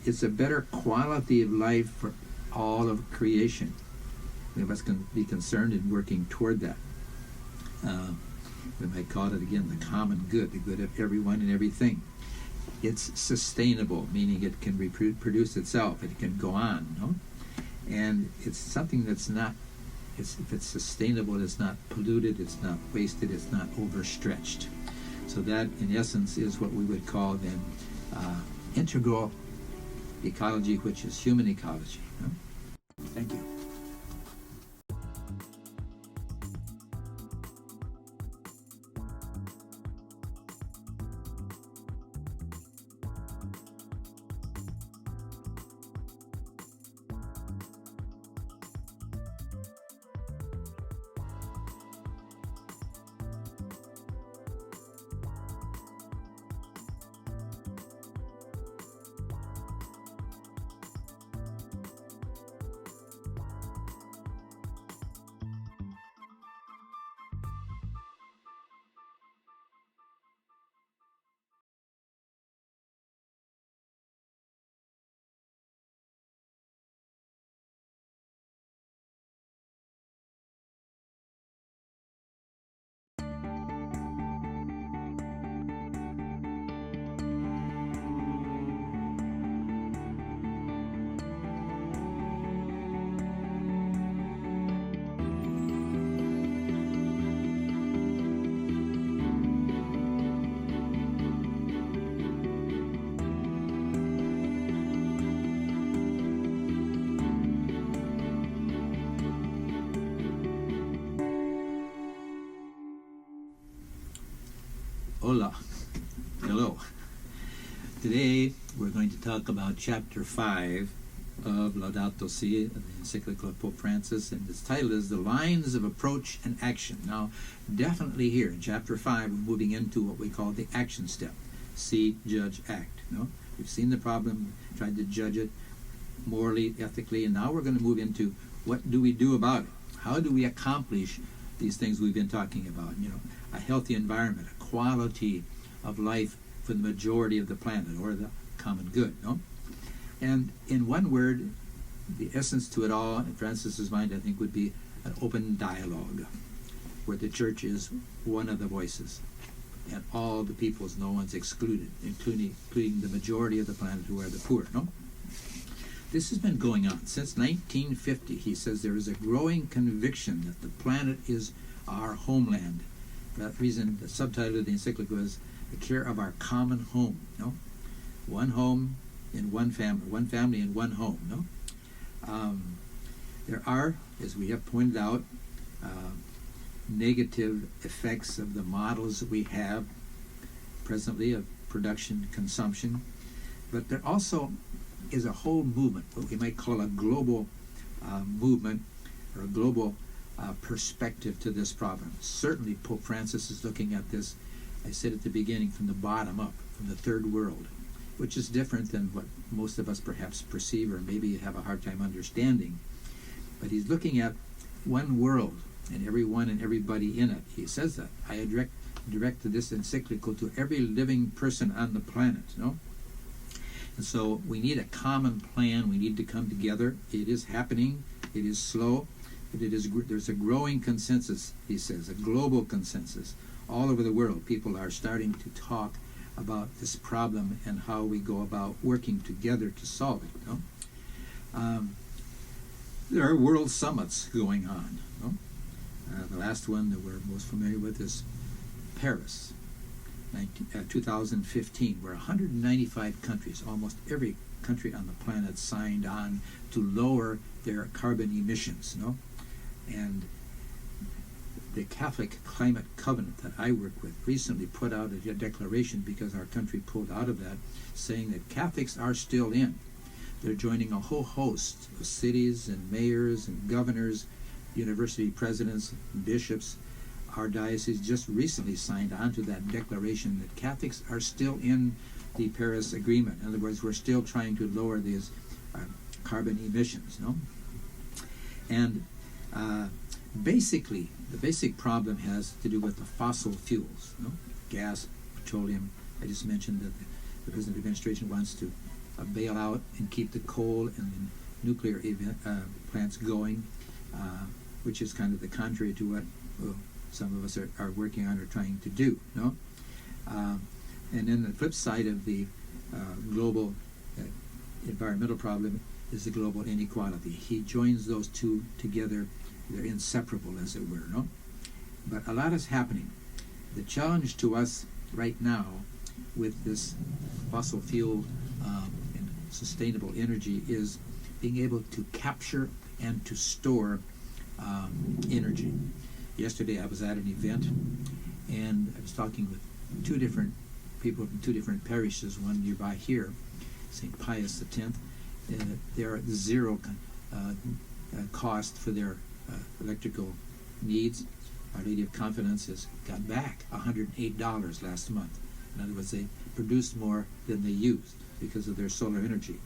It's a better quality of life for all of creation. We must be concerned in working toward that. We might call it again the common good, the good of everyone and everything. It's sustainable, meaning it can reproduce itself, it can go on, And it's something that's not, if it's sustainable, it's not polluted, it's not wasted, it's not overstretched. So that, in essence, is what we would call then integral ecology, which is human ecology. Thank you. Today we're going to talk about chapter 5 of Laudato Si, the encyclical of Pope Francis, and its title is The Lines of Approach and Action. Now, definitely here in chapter 5, we're moving into what we call the action step. See, judge, act. No? We've seen the problem, tried to judge it morally, ethically, and now we're going to move into what do we do about it? How do we accomplish these things we've been talking about? You know, a healthy environment, a quality of life for the majority of the planet, or the common good, no? And in one word, the essence to it all, in Francis's mind, I think, would be an open dialogue, where the church is one of the voices, and all the peoples, no one's excluded, including the majority of the planet who are the poor, no? This has been going on since 1950. He says there is a growing conviction that the planet is our homeland. For that reason, the subtitle of the encyclical is The Care of Our Common Home, no? One home in one family in one home, no? There are, as we have pointed out, negative effects of the models that we have presently of production, consumption, but there also is a whole movement, what we might call a global movement, or a global perspective to this problem. Certainly Pope Francis is looking at this, I said at the beginning, from the bottom up, from the third world, which is different than what most of us perhaps perceive or maybe have a hard time understanding. But he's looking at one world and everyone and everybody in it. He says that. I direct this encyclical to every living person on the planet, no? And so we need a common plan. We need to come together. It is happening. It is slow, but there's a growing consensus, he says, a global consensus. All over the world, people are starting to talk about this problem and how we go about working together to solve it. No? There are world summits going on. No? The last one that we're most familiar with is Paris, 2015, where 195 countries, almost every country on the planet, signed on to lower their carbon emissions. No? And the Catholic Climate Covenant that I work with recently put out a declaration, because our country pulled out of that, saying that Catholics are still in. They're joining a whole host of cities and mayors and governors, university presidents, bishops. Our diocese just recently signed on to that declaration that Catholics are still in the Paris Agreement. In other words, we're still trying to lower these carbon emissions. No? And basically, the basic problem has to do with the fossil fuels, no? Gas, petroleum. I just mentioned that the present administration wants to bail out and keep the coal and the nuclear plants going, which is kind of the contrary to what some of us are working on or trying to do. No, and then the flip side of the global environmental problem is the global inequality. He joins those two together. They're inseparable, as it were, no? But a lot is happening. The challenge to us right now with this fossil fuel and sustainable energy is being able to capture and to store energy. Yesterday I was at an event, and I was talking with two different people from two different parishes, one nearby here, St. Pius X. They're at zero cost for their electrical needs. Our Lady of Confidence has got back $108 last month. In other words, they produced more than they used because of their solar energy.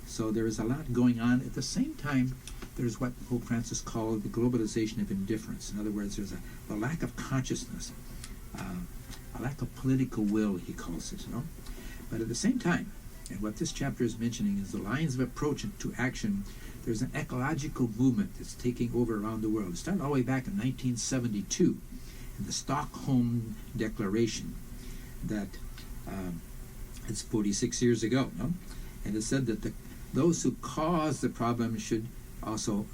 So there is a lot going on. At the same time, there's what Pope Francis called the globalization of indifference. In other words, there's a lack of consciousness, a lack of political will, he calls it. You know? But at the same time, and what this chapter is mentioning is the lines of approach to action. There's an ecological movement that's taking over around the world. It started all the way back in 1972 in the Stockholm Declaration that it's 46 years ago. No? And it said that those who cause the problem should also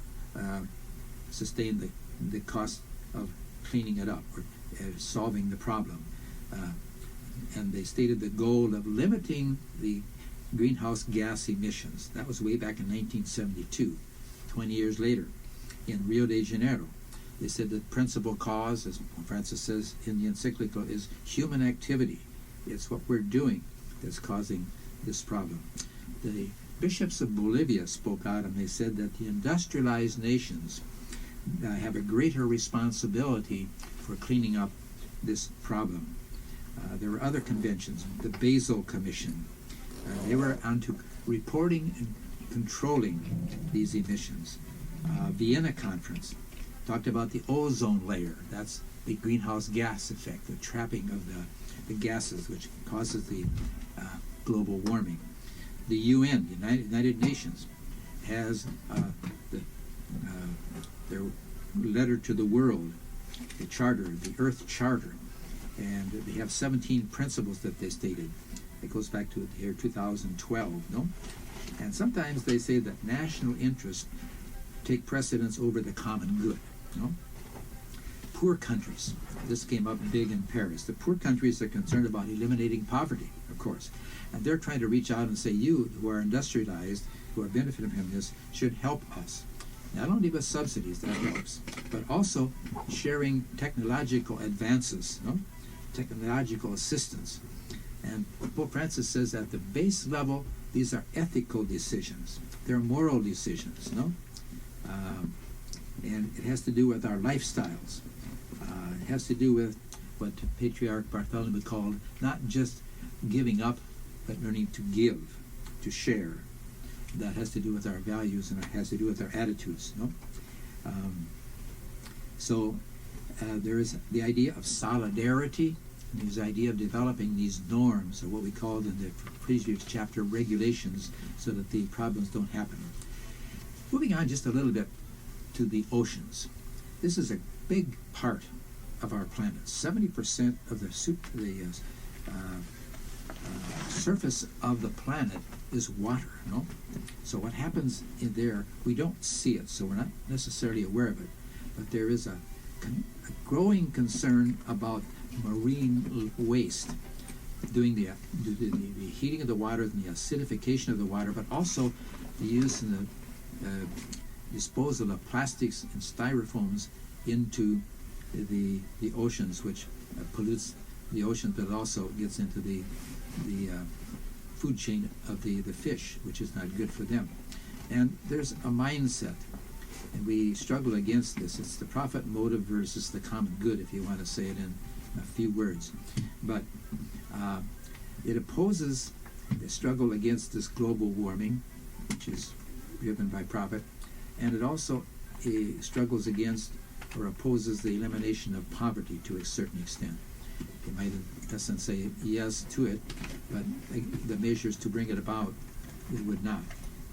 sustain the cost of cleaning it up or solving the problem. And they stated the goal of limiting the greenhouse gas emissions. That was way back in 1972. 20 years later, in Rio de Janeiro, they said the principal cause, as Francis says in the encyclical, is human activity. It's what we're doing that's causing this problem. The bishops of Bolivia spoke out, and they said that the industrialized nations have a greater responsibility for cleaning up this problem. There were other conventions, the Basel Commission. They were onto reporting and controlling these emissions. Vienna Conference talked about the ozone layer. That's the greenhouse gas effect, the trapping of the gases which causes the global warming. The UN, the United Nations, has their letter to the world, the charter, the Earth Charter, and they have 17 principles that they stated. It goes back to the year 2012, no? And sometimes they say that national interests take precedence over the common good, no? Poor countries. This came up big in Paris. The poor countries are concerned about eliminating poverty, of course. And they're trying to reach out and say, you who are industrialized, who are benefiting from this, should help us. Not only with subsidies, that helps, but also sharing technological advances, no? Technological assistance. And Pope Francis says at the base level, these are ethical decisions. They're moral decisions, no? And it has to do with our lifestyles. It has to do with what Patriarch Bartholomew called not just giving up, but learning to give, to share. That has to do with our values, and it has to do with our attitudes, no? So there is the idea of solidarity, and there's the idea of developing these norms, or what we called in the previous chapter regulations, so that the problems don't happen. Moving on just a little bit to the oceans. This is a big part of our planet. 70% of the surface of the planet is water, no? So what happens in there, we don't see it, so we're not necessarily aware of it. But there is a growing concern about marine waste, doing the heating of the water and the acidification of the water, but also the use and the disposal of plastics and styrofoams into the oceans, which pollutes the oceans, but also gets into the food chain of the fish, which is not good for them. And there's a mindset, and we struggle against this. It's the profit motive versus the common good, if you want to say it in a few words. But it opposes the struggle against this global warming, which is driven by profit, and it also struggles against or opposes the elimination of poverty to a certain extent. It might, in essence, say yes to it, but the measures to bring it about, it would not.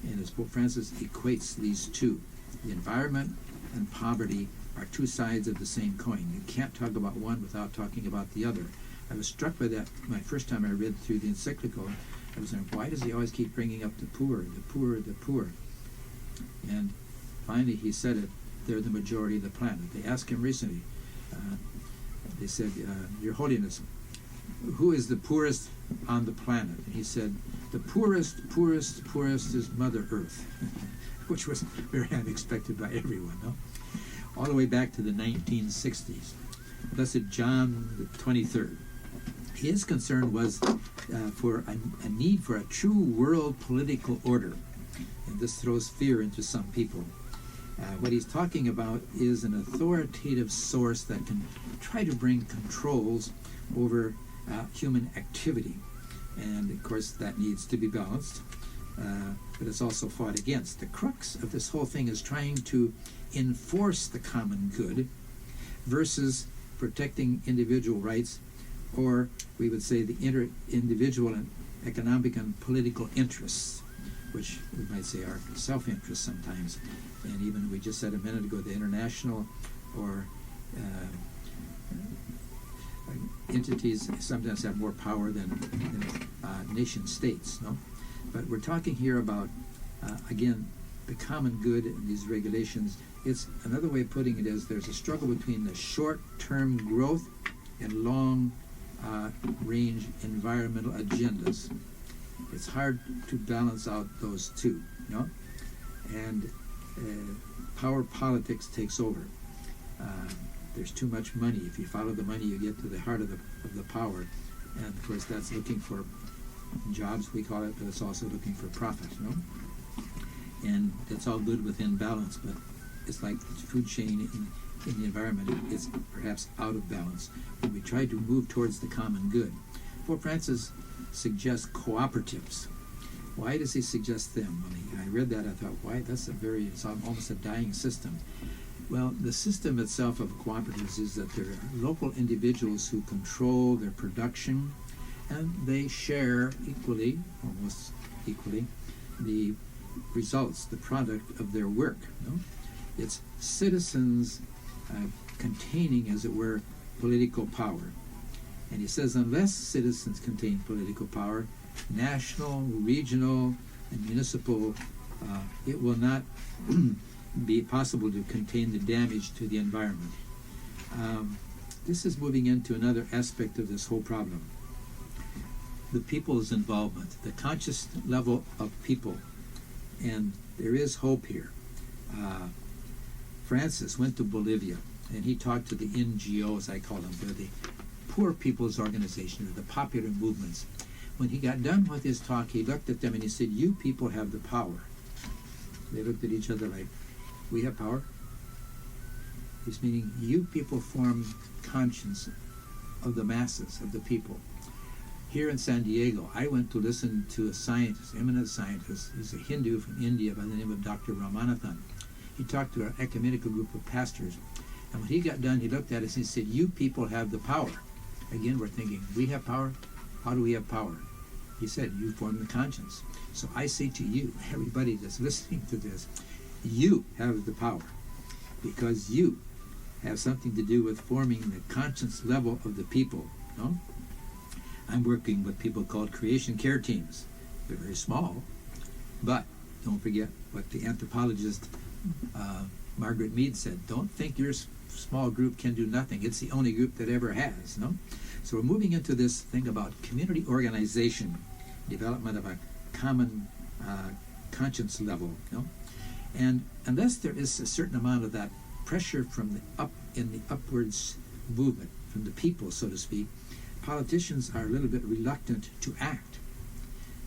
And as Pope Francis equates these two, the environment and poverty are two sides of the same coin. You can't talk about one without talking about the other. I was struck by that my first time I read through the encyclical. I was saying, why does he always keep bringing up the poor, the poor, the poor? And finally he said it, they're the majority of the planet. They asked him recently, they said, Your Holiness, who is the poorest on the planet? And he said, the poorest is Mother Earth, which was very unexpected by everyone, no? All the way back to the 1960s. Blessed John the 23rd. His concern was for a need for a true world political order. And this throws fear into some people. What he's talking about is an authoritative source that can try to bring controls over human activity. And of course that needs to be balanced, but it's also fought against. The crux of this whole thing is trying to enforce the common good versus protecting individual rights, or we would say the individual and economic and political interests, which we might say are self-interest sometimes. And even we just said a minute ago, the international or entities sometimes have more power than nation states, no? But we're talking here about, again, the common good and these regulations. It's another way of putting it is there's a struggle between the short-term growth and long-range environmental agendas. It's hard to balance out those two, no? And power politics takes over. There's too much money. If you follow the money, you get to the heart of the power, and of course that's looking for jobs, we call it, but it's also looking for profit, and it's all good within balance, but it's like the food chain in the environment, it's perhaps out of balance. When we try to move towards the common good, Pope Francis suggests cooperatives. Why does he suggest them? When I read that, I thought, why? It's almost a dying system. Well, the system itself of cooperatives is that there are local individuals who control their production, and they share equally, almost equally, the results, the product of their work. It's citizens containing, as it were, political power. And he says, unless citizens contain political power, national, regional, and municipal, it will not be possible to contain the damage to the environment. This is moving into another aspect of this whole problem. The people's involvement, the conscious level of people, and there is hope here. Francis went to Bolivia, and he talked to the NGOs, I call them. They're the poor people's organization, or the popular movements. When he got done with his talk, he looked at them and he said, you people have the power. They looked at each other like, we have power? He's meaning you people form conscience of the masses, of the people. Here in San Diego, I went to listen to a scientist, eminent scientist. He's a Hindu from India by the name of Dr. Ramanathan. He talked to an ecumenical group of pastors. And when he got done, he looked at us and he said, you people have the power. Again, we're thinking, we have power? How do we have power? He said, you form the conscience. So I say to you, everybody that's listening to this, you have the power, because you have something to do with forming the conscience level of the people. I'm working with people called creation care teams. They're very small, but don't forget what the anthropologist Margaret Mead said. Don't think your small group can do nothing. It's the only group that ever has. So we're moving into this thing about community organization, development of a common conscience level. And unless there is a certain amount of that pressure from the upwards movement from the people, so to speak, politicians are a little bit reluctant to act.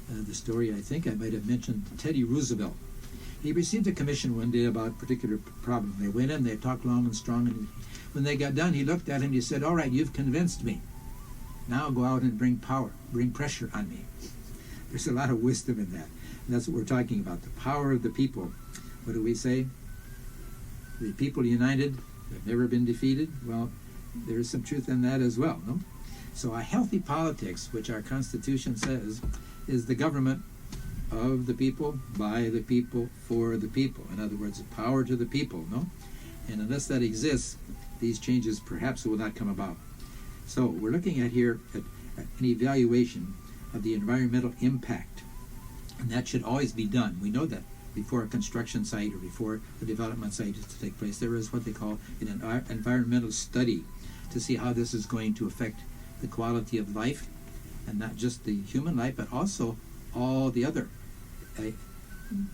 The story, I think I might have mentioned, Teddy Roosevelt. He received a commission one day about a particular problem. They went in, they talked long and strong, and when they got done, he looked at him and he said, all right, you've convinced me. Now go out and bring pressure on me. There's a lot of wisdom in that. And that's what we're talking about, the power of the people. What do we say? The people united have never been defeated. Well, there is some truth in that as well. So a healthy politics, which our Constitution says, is the government of the people, by the people, for the people. In other words, power to the people. And unless that exists, these changes perhaps will not come about. So we're looking at here at an evaluation of the environmental impact, and that should always be done. We know that before a construction site or before a development site is to take place, there is what they call an environmental study to see how this is going to affect the quality of life, and not just the human life, but also all the other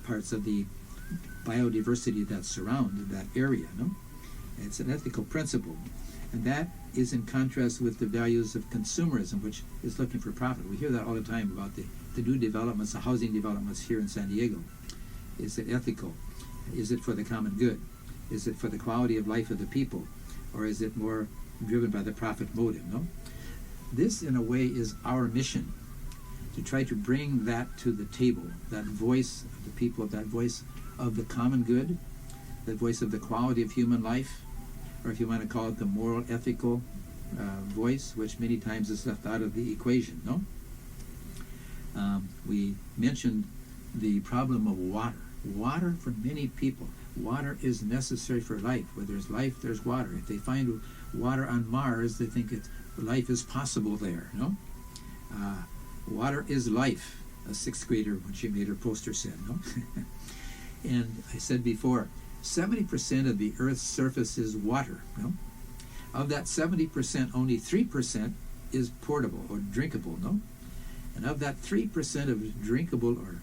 parts of the biodiversity that surround that area. It's an ethical principle, and that is in contrast with the values of consumerism, which is looking for profit. We hear that all the time about the new developments, the housing developments here in San Diego. Is it ethical? Is it for the common good? Is it for the quality of life of the people? Or is it more driven by the profit motive? This, in a way, is our mission, to try to bring that to the table, that voice of the people, that voice of the common good, that voice of the quality of human life, or if you want to call it the moral, ethical voice, which many times is left out of the equation. We mentioned the problem of water. Water for many people. Water is necessary for life. Where there's life, there's water. If they find water on Mars, they think life is possible there. Water is life, a sixth grader when she made her poster said. And I said before, 70% of the Earth's surface is water. Of that 70%, only 3% is portable or drinkable. And of that 3% of drinkable or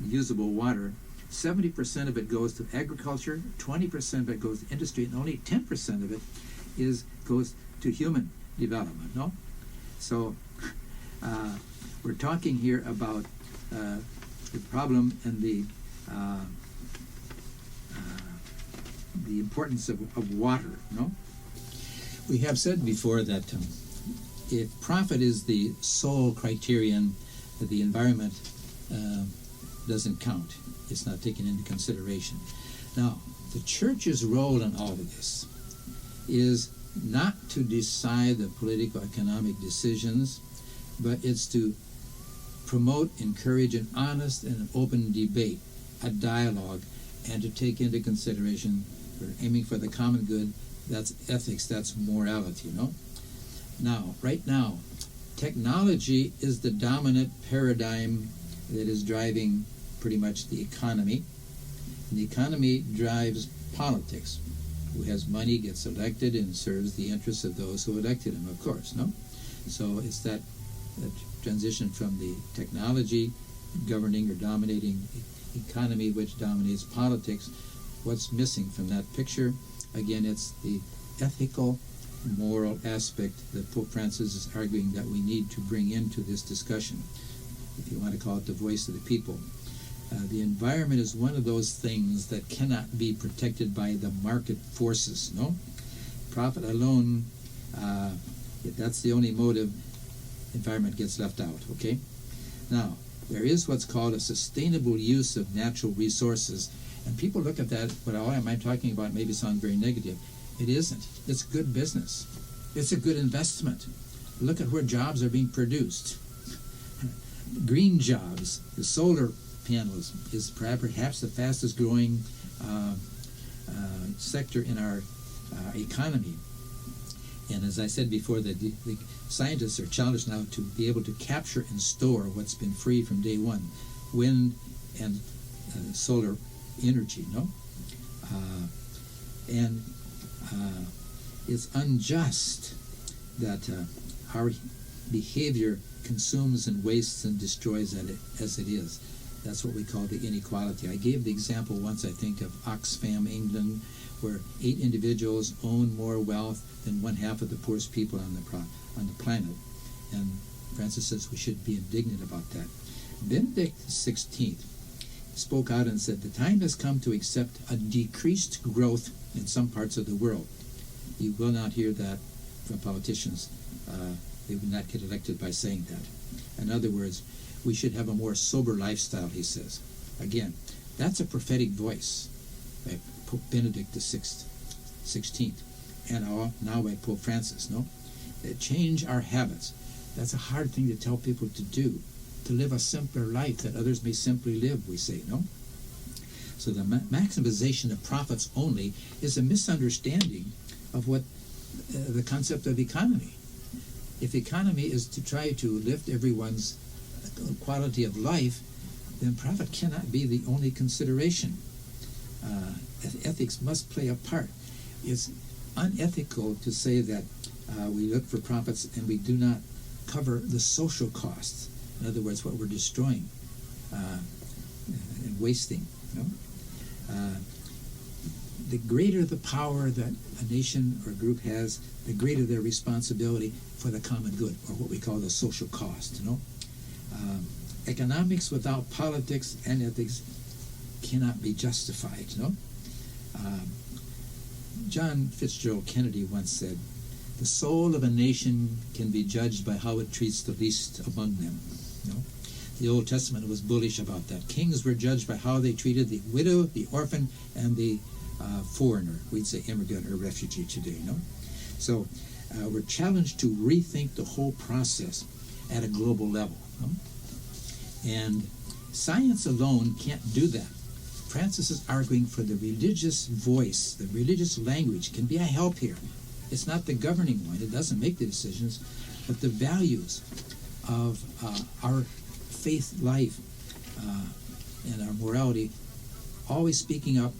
usable water, 70% of it goes to agriculture, 20% of it goes to industry, and only 10% of it goes to human development. So we're talking here about the problem and the importance of water, no? We have said before that if profit is the sole criterion, that the environment doesn't count. It's not taken into consideration. Now, the church's role in all of this is not to decide the political economic decisions, but it's to promote, encourage an honest and an open debate, a dialogue, and to take into consideration, we're aiming for the common good. That's ethics, that's morality, no? Now, right now, technology is the dominant paradigm that is driving pretty much the economy. And the economy drives politics. Who has money gets elected and serves the interests of those who elected him, of course, no? So it's that transition from the technology governing or dominating economy which dominates politics. What's missing from that picture? Again, it's the ethical, moral aspect that Pope Francis is arguing that we need to bring into this discussion, if you want to call it the voice of the people. The environment is one of those things that cannot be protected by the market forces, no? Profit alone, if that's the only motive, environment gets left out, okay? Now, there is what's called a sustainable use of natural resources, and people look at that, what am I talking about, maybe sound very negative. It isn't. It's good business. It's a good investment. Look at where jobs are being produced. Green jobs, the solar panels is perhaps the fastest growing sector in our economy. And as I said before, the scientists are challenged now to be able to capture and store what's been free from day one, wind and solar energy, no? And it's unjust that our behavior consumes and wastes and destroys it as it is. That's what we call the inequality. I gave the example once, I think, of Oxfam, England, where 8 individuals own more wealth than one half of the poorest people on the planet. And Francis says we should be indignant about that. Benedict XVI spoke out and said, the time has come to accept a decreased growth in some parts of the world. You will not hear that from politicians. They will not get elected by saying that. In other words, we should have a more sober lifestyle, he says. Again, that's a prophetic voice by Pope Benedict XVI, and now by Pope Francis, no? Change our habits. That's a hard thing to tell people to do, to live a simpler life that others may simply live, we say, no? So the maximization of profits only is a misunderstanding of what the concept of economy. If economy is to try to lift everyone's quality of life, then profit cannot be the only consideration. Ethics must play a part. It's unethical to say that we look for profits and we do not cover the social costs. In other words, what we're destroying and wasting. You know? The greater the power that a nation or group has, the greater their responsibility for the common good, or what we call the social cost. You know, economics without politics and ethics cannot be justified. You know, John Fitzgerald Kennedy once said, "The soul of a nation can be judged by how it treats the least among them." You know, the Old Testament was bullish about that. Kings were judged by how they treated the widow, the orphan, and the foreigner. We'd say immigrant or refugee today. You know, so we're challenged to rethink the whole process at a global level. You know? And science alone can't do that. Francis is arguing for the religious voice, the religious language can be a help here. It's not the governing one, it doesn't make the decisions, but the values of our faith life and our morality, always speaking up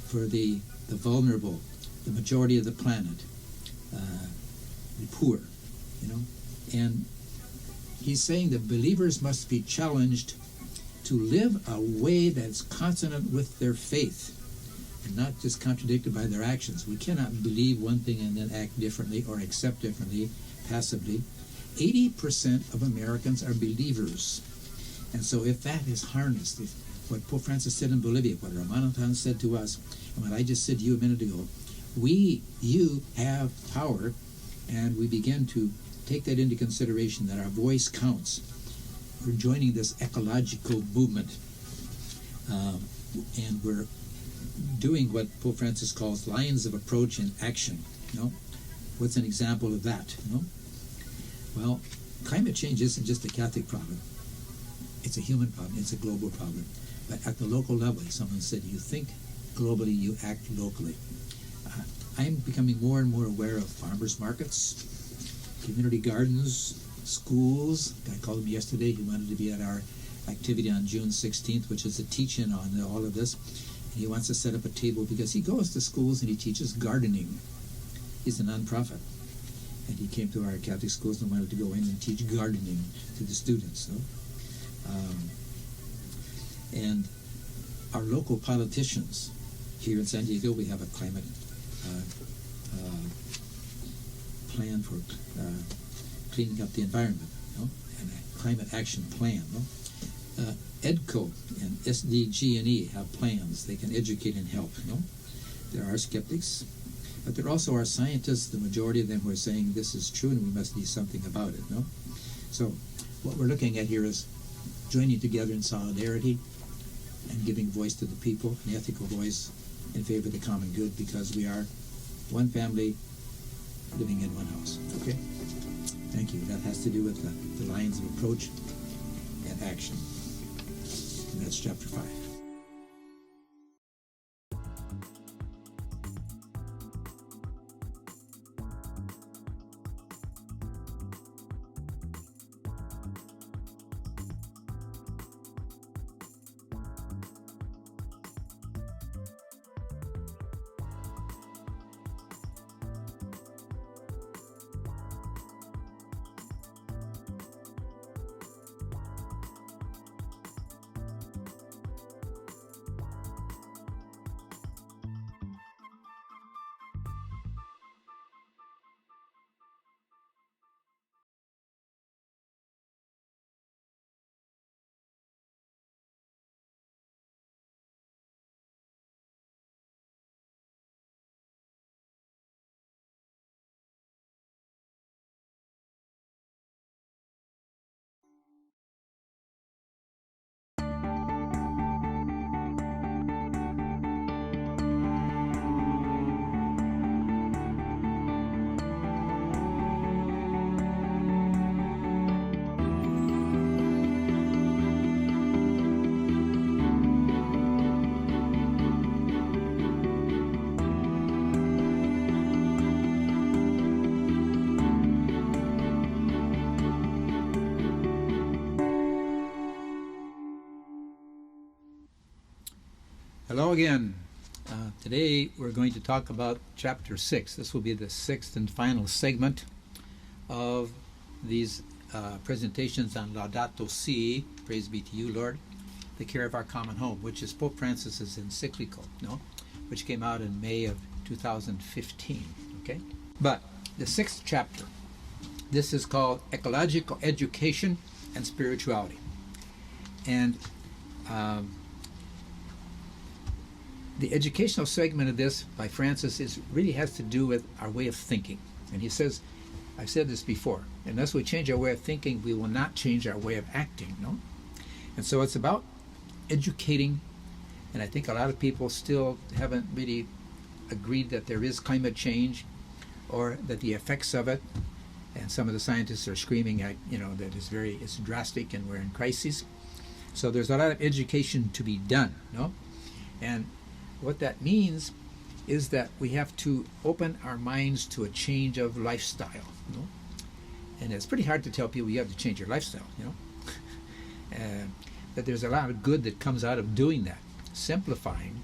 for the vulnerable, the majority of the planet, the poor, you know. And he's saying that believers must be challenged to live a way that's consonant with their faith and not just contradicted by their actions. We cannot believe one thing and then act differently or accept differently, passively. 80% of Americans are believers. And so if that is harnessed, if what Pope Francis said in Bolivia, what Ramanathan said to us, and what I just said to you a minute ago, you have power, and we begin to take that into consideration, that our voice counts. We're joining this ecological movement, and we're doing what Pope Francis calls lines of approach and action. What's an example of that? Well, climate change isn't just a Catholic problem. It's a human problem. It's a global problem. But at the local level, someone said, you think globally, you act locally. I'm becoming more and more aware of farmers markets, community gardens, schools. I called him yesterday. He wanted to be at our activity on June 16th, which is a teach-in on all of this. And he wants to set up a table because he goes to schools and he teaches gardening. He's a nonprofit. And he came to our Catholic schools and wanted to go in and teach gardening to the students. And our local politicians, here in San Diego, we have a climate plan for cleaning up the environment, and a climate action plan. EDCO and SDG&E have plans. They can educate and help. There are skeptics, but there also are scientists, the majority of them, who are saying this is true and we must do something about it. So what we're looking at here is joining together in solidarity and giving voice to the people, an ethical voice in favor of the common good, because we are one family living in one house. Okay? Thank you. That has to do with the lines of approach and action. And that's chapter 5. Hello again. Today we're going to talk about chapter 6. This will be the sixth and final segment of these presentations on Laudato Si, praise be to you, Lord, the care of our common home, which is Pope Francis's encyclical, which came out in May of 2015. Okay, but the sixth chapter, this is called Ecological Education and Spirituality, and the educational segment of this by Francis really has to do with our way of thinking. And he says, I've said this before, unless we change our way of thinking, we will not change our way of acting, And so it's about educating, and I think a lot of people still haven't really agreed that there is climate change or that the effects of it, and some of the scientists are screaming at, that it's drastic and we're in crisis. So there's a lot of education to be done, And what that means is that we have to open our minds to a change of lifestyle, And it's pretty hard to tell people you have to change your lifestyle, But there's a lot of good that comes out of doing that, simplifying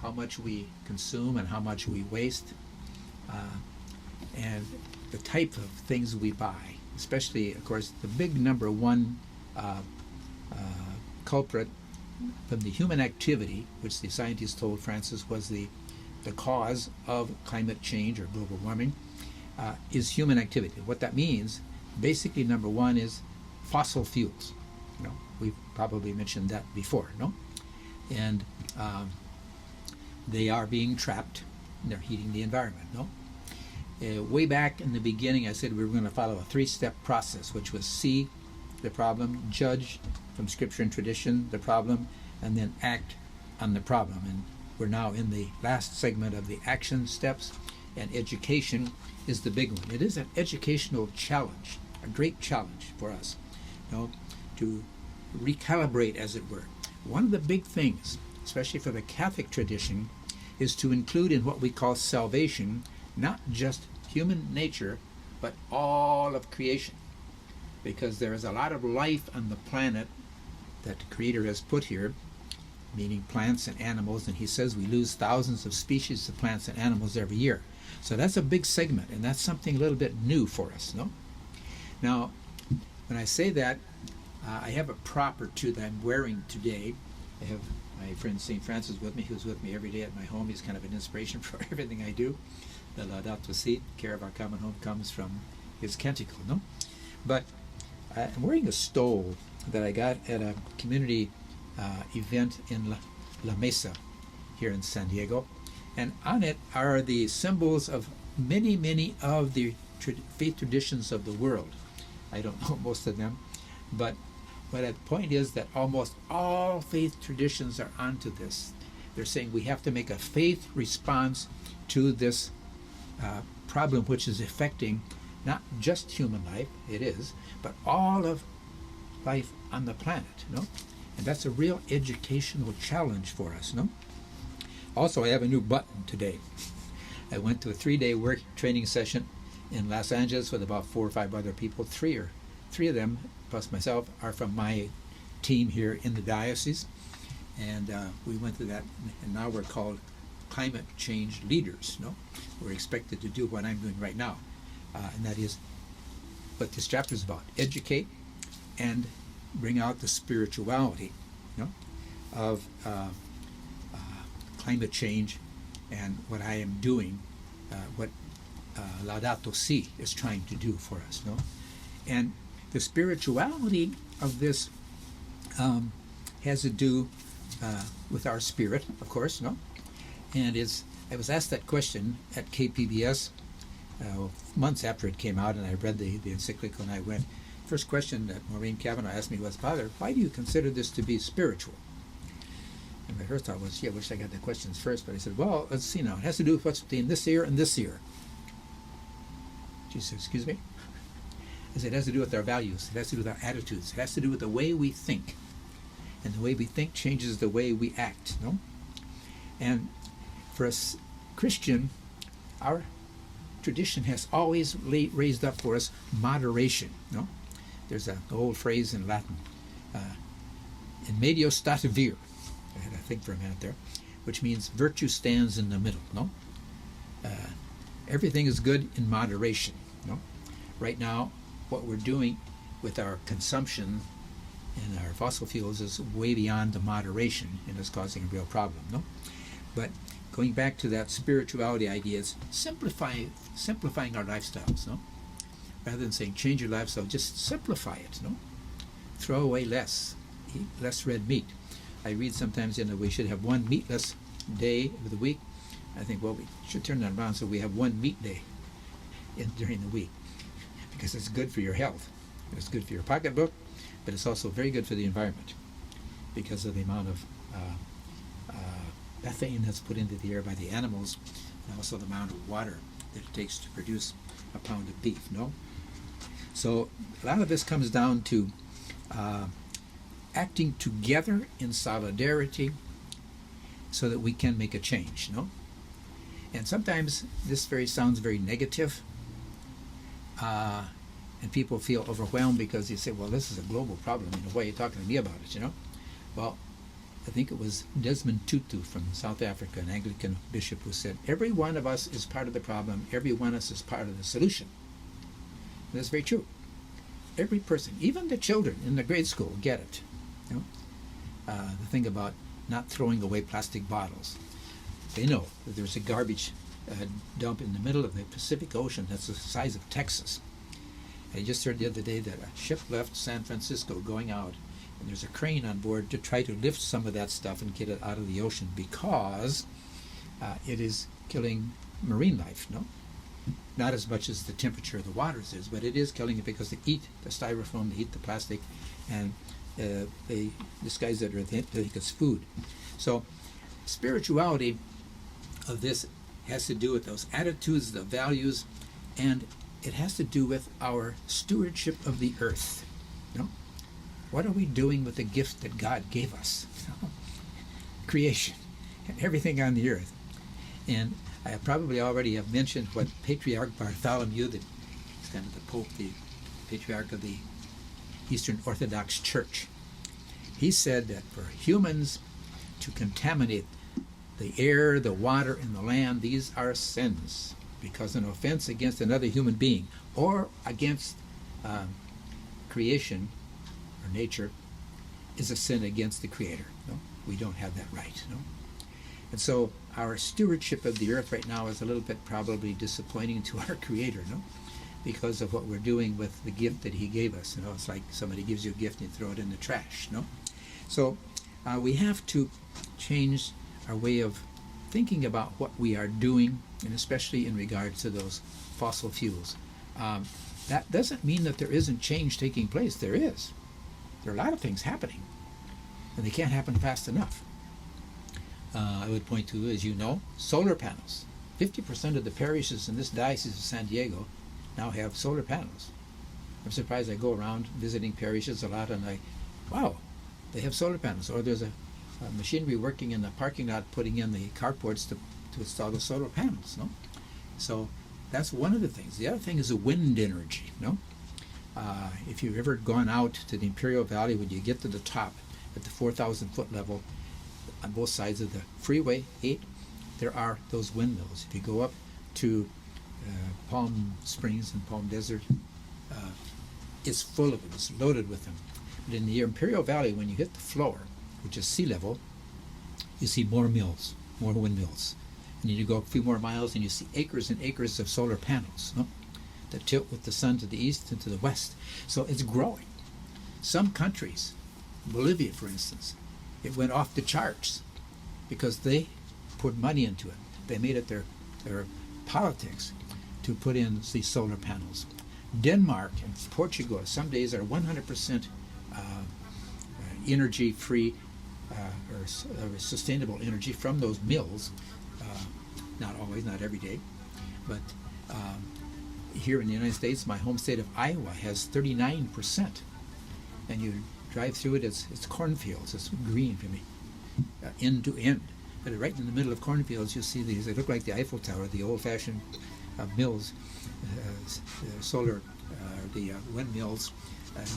how much we consume and how much we waste, and the type of things we buy, especially, of course, the big number one culprit from the human activity, which the scientists told Francis was the cause of climate change or global warming, is human activity. What that means, basically, number one is fossil fuels. You know, we've probably mentioned that before, no? And they are being trapped, and they're heating the environment, no? Way back in the beginning, I said we were going to follow a three-step process, which was see the problem, judge from scripture and tradition the problem, and then act on the problem. And we're now in the last segment of the action steps, and education is the big one. It is an educational challenge, a great challenge for us, you know, to recalibrate, as it were. One of the big things, especially for the Catholic tradition, is to include in what we call salvation not just human nature, but all of creation. Because there is a lot of life on the planet that the Creator has put here, meaning plants and animals, and he says we lose thousands of species of plants and animals every year. So that's a big segment, and that's something a little bit new for us, no? Now, when I say that, I have a prop or two that I'm wearing today. I have my friend St. Francis with me, who's with me every day at my home. He's kind of an inspiration for everything I do. The Laudato Si, care of our common home, comes from his canticle, no? But I'm wearing a stole that I got at a community event in La Mesa here in San Diego. And on it are the symbols of many, many of the faith traditions of the world. I don't know most of them, but the point is that almost all faith traditions are onto this. They're saying we have to make a faith response to this problem, which is affecting not just human life, it is, but all of life on the planet, no? And that's a real educational challenge for us, no? Also, I have a new button today. I went to a 3-day work training session in Los Angeles with about 4 or 5 other people. Three of them, plus myself, are from my team here in the diocese. And we went to that, and now we're called climate change leaders, no? We're expected to do what I'm doing right now. And that is what this chapter is about: educate and bring out the spirituality, you know, of climate change and what I am doing, what Laudato Si is trying to do for us, no? And the spirituality of this has to do with our spirit, of course, no? And I was asked that question at KPBS months after it came out, and I read the encyclical, and I went, first question that Maureen Kavanaugh asked me was, Father, why do you consider this to be spiritual? And my first thought was, gee, I wish I got the questions first, but I said, well, let's see now. It has to do with what's between this ear and this ear. She said, excuse me? I said, it has to do with our values. It has to do with our attitudes. It has to do with the way we think. And the way we think changes the way we act, no? And for a Christian, our tradition has always raised up for us moderation, no? There's an old phrase in Latin, in medio state vir. I had to think for a minute there, which means virtue stands in the middle, no? Everything is good in moderation, no? Right now, what we're doing with our consumption and our fossil fuels is way beyond the moderation, and is causing a real problem, no? But going back to that spirituality idea, is simplifying our lifestyles, no? Rather than saying change your lifestyle, just simplify it, no? Throw away less, eat less red meat. I read sometimes, we should have one meatless day of the week. I think, well, we should turn that around so we have one meat day during the week, because it's good for your health. It's good for your pocketbook, but it's also very good for the environment because of the amount of methane that's put into the air by the animals, and also the amount of water that it takes to produce a pound of beef, no? So a lot of this comes down to acting together in solidarity so that we can make a change, no? And sometimes this sounds very negative, and people feel overwhelmed because you say, well, this is a global problem, why are you talking to me about it, Well, I think it was Desmond Tutu from South Africa, an Anglican bishop, who said, every one of us is part of the problem, every one of us is part of the solution. And that's very true. Every person, even the children in the grade school, get it. The thing about not throwing away plastic bottles. They know that there's a garbage dump in the middle of the Pacific Ocean that's the size of Texas. I just heard the other day that a ship left San Francisco going out, and there's a crane on board to try to lift some of that stuff and get it out of the ocean because it is killing marine life, no? Not as much as the temperature of the waters is, but it is killing it because they eat the styrofoam, they eat the plastic, and they disguise it or they think it's food. So spirituality of this has to do with those attitudes, the values, and it has to do with our stewardship of the earth. You know? What are we doing with the gift that God gave us? You know? Creation and everything on the earth. And I probably already have mentioned what Patriarch Bartholomew, the kind of the Pope, the Patriarch of the Eastern Orthodox Church, he said that for humans to contaminate the air, the water, and the land, these are sins, because an offense against another human being or against creation or nature is a sin against the Creator. No? We don't have that right. No? And so our stewardship of the earth right now is a little bit probably disappointing to our Creator, no? Because of what we're doing with the gift that He gave us. You know, it's like somebody gives you a gift and you throw it in the trash, no? So we have to change our way of thinking about what we are doing, and especially in regards to those fossil fuels. That doesn't mean that there isn't change taking place. There is. There are a lot of things happening, and they can't happen fast enough. I would point to, as you know, solar panels. 50% of the parishes in this diocese of San Diego now have solar panels. I'm surprised. I go around visiting parishes a lot, and wow, they have solar panels. Or there's a machinery working in the parking lot putting in the carports to install the solar panels, no? So that's one of the things. The other thing is the wind energy, no? If you've ever gone out to the Imperial Valley, when you get to the top at the 4,000 foot level, on both sides of the Freeway 8, there are those windmills. If you go up to Palm Springs and Palm Desert, it's full of them. It's loaded with them. But in the Imperial Valley, when you hit the floor, which is sea level, you see more mills, more windmills. And then you go a few more miles and you see acres and acres of solar panels, no? That tilt with the sun to the east and to the west. So it's growing. Some countries, Bolivia for instance, it went off the charts because they put money into it. They made it their politics to put in these solar panels. Denmark and Portugal some days are 100% energy-free or sustainable energy from those mills. Not always, not every day, but here in the United States, my home state of Iowa has 39%, and you drive through it, it's cornfields. It's green for me, end to end. But right in the middle of cornfields, you'll see these. They look like the Eiffel Tower, the old-fashioned mills, solar, the windmills